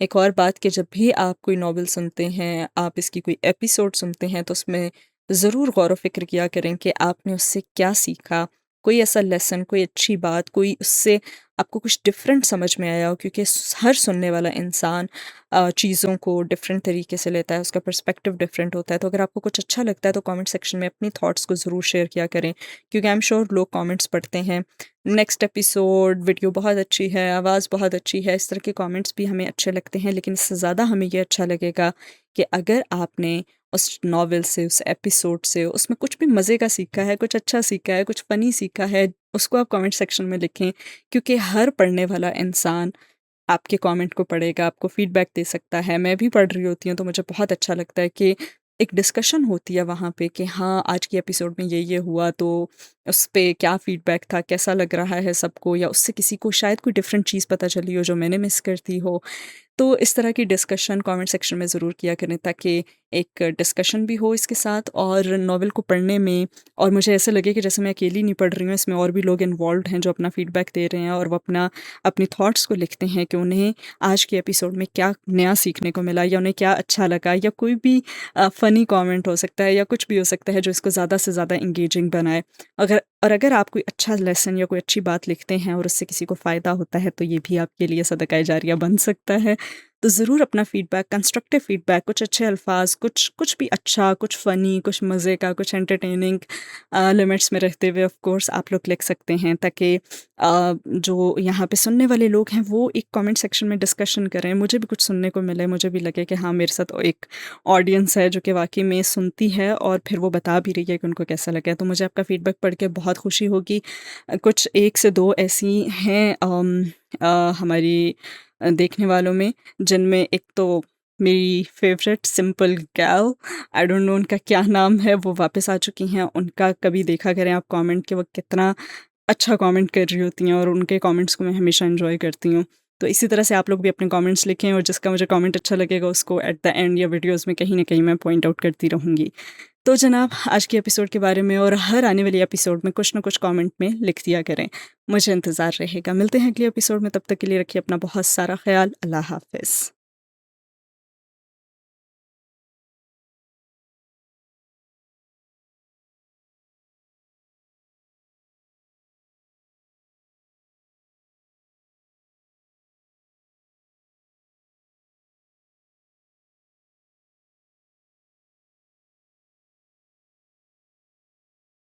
ایک اور بات کہ جب بھی آپ کوئی ناول سنتے ہیں، آپ اس کی کوئی ایپیسوڈ سنتے ہیں تو اس میں ضرور غور و فکر کیا کریں کہ آپ نے اس سے کیا سیکھا، کوئی ایسا لیسن، کوئی اچھی بات، کوئی اس سے آپ کو کچھ ڈفرینٹ سمجھ میں آیا ہو، کیونکہ ہر سننے والا انسان چیزوں کو ڈفرینٹ طریقے سے لیتا ہے، اس کا پرسپیکٹیو ڈفرینٹ ہوتا ہے۔ تو اگر آپ کو کچھ اچھا لگتا ہے تو کامنٹ سیکشن میں اپنی تھاٹس کو ضرور شیئر کیا کریں، کیونکہ آئی ایم شیور لوگ کامنٹس پڑھتے ہیں۔ نیکسٹ ایپیسوڈ، ویڈیو بہت اچھی ہے، آواز بہت اچھی ہے، اس طرح کے کامنٹس بھی ہمیں اچھے لگتے ہیں، لیکن اس سے زیادہ ہمیں یہ اچھا لگے گا کہ اگر آپ نے اس ناول سے، اس ایپیسوڈ سے، اس میں کچھ بھی مزے کا سیکھا ہے، کچھ اچھا سیکھا ہے، کچھ فنی سیکھا ہے، اس کو آپ کامنٹ سیکشن میں لکھیں، کیونکہ ہر پڑھنے والا انسان آپ کے کامنٹ کو پڑھے گا، آپ کو فیڈ بیک دے سکتا ہے۔ میں بھی پڑھ رہی ہوتی ہوں تو مجھے بہت اچھا لگتا ہے کہ ایک ڈسکشن ہوتی ہے وہاں پہ کہ ہاں آج کی ایپیسوڈ میں یہ ہوا، تو اس پہ کیا فیڈ بیک تھا، کیسا لگ رہا ہے سب کو، یا اس سے کسی کو شاید کوئی ڈفرینٹ چیز پتہ چلی ہو جو میں نے مس کرتی ہو۔ تو اس طرح کی ڈسکشن کامنٹ سیکشن میں ضرور کیا کریں تاکہ ایک ڈسکشن بھی ہو اس کے ساتھ، اور ناول کو پڑھنے میں اور مجھے ایسے لگے کہ جیسے میں اکیلی نہیں پڑھ رہی ہوں، اس میں اور بھی لوگ انوالوڈ ہیں جو اپنا فیڈ بیک دے رہے ہیں اور وہ اپنی تھاٹس کو لکھتے ہیں کہ انہیں آج کے ایپیسوڈ میں کیا نیا سیکھنے کو ملا، یا انہیں کیا اچھا لگا، یا کوئی بھی فنی کامنٹ ہو سکتا ہے، یا کچھ بھی ہو سکتا ہے جو اس کو زیادہ سے زیادہ انگیجنگ بنائے۔ اگر آپ کوئی اچھا لیسن یا کوئی اچھی بات لکھتے ہیں اور اس سے کسی کو فائدہ ہوتا ہے تو یہ بھی آپ کے لیے صدقہ جاریہ بن سکتا ہے۔ تو ضرور اپنا feedback, constructive feedback, کچھ اچھے الفاظ، کچھ بھی اچھا، کچھ فنی، کچھ مزے کا، کچھ انٹرٹیننگ، لمٹس میں رہتے ہوئے آف کورس آپ لوگ لکھ سکتے ہیں، تاکہ جو یہاں پہ سننے والے لوگ ہیں وہ ایک کامنٹ سیکشن میں ڈسکشن کریں، مجھے بھی کچھ سننے کو ملے، مجھے بھی لگے کہ ہاں میرے ساتھ ایک آڈینس ہے جو کہ واقعی میں سنتی ہے اور پھر وہ بتا بھی رہی ہے کہ ان کو کیسا لگا ہے۔ تو مجھے آپ کا فیڈ بیک پڑھ کے بہت خوشی ہوگی۔ کچھ ایک سے دو ایسی ہیں ہماری دیکھنے والوں میں، جن میں ایک تو میری favourite simple girl, I don't know ان کا کیا نام ہے، وہ واپس آ چکی ہیں۔ ان کا کبھی دیکھا کریں آپ کامنٹ کہ وہ کتنا اچھا کامنٹ کر رہی ہوتی ہیں، اور ان کے کامنٹس کو میں ہمیشہ انجوائے کرتی ہوں۔ تو اسی طرح سے آپ لوگ بھی اپنے کامنٹس لکھیں، اور جس کا مجھے کامنٹ اچھا لگے گا اس کو ایٹ دا اینڈ یا ویڈیوز میں کہیں نہ کہیں میں پوائنٹ آؤٹ کرتی رہوں گی۔ تو جناب آج کے ایپیسوڈ کے بارے میں اور ہر آنے والی ایپیسوڈ میں کچھ نہ کچھ کامنٹ میں لکھ دیا کریں، مجھے انتظار رہے گا۔ ملتے ہیں اگلی ایپیسوڈ میں، تب تک کے لیے رکھیے اپنا بہت سارا خیال۔ اللہ حافظ۔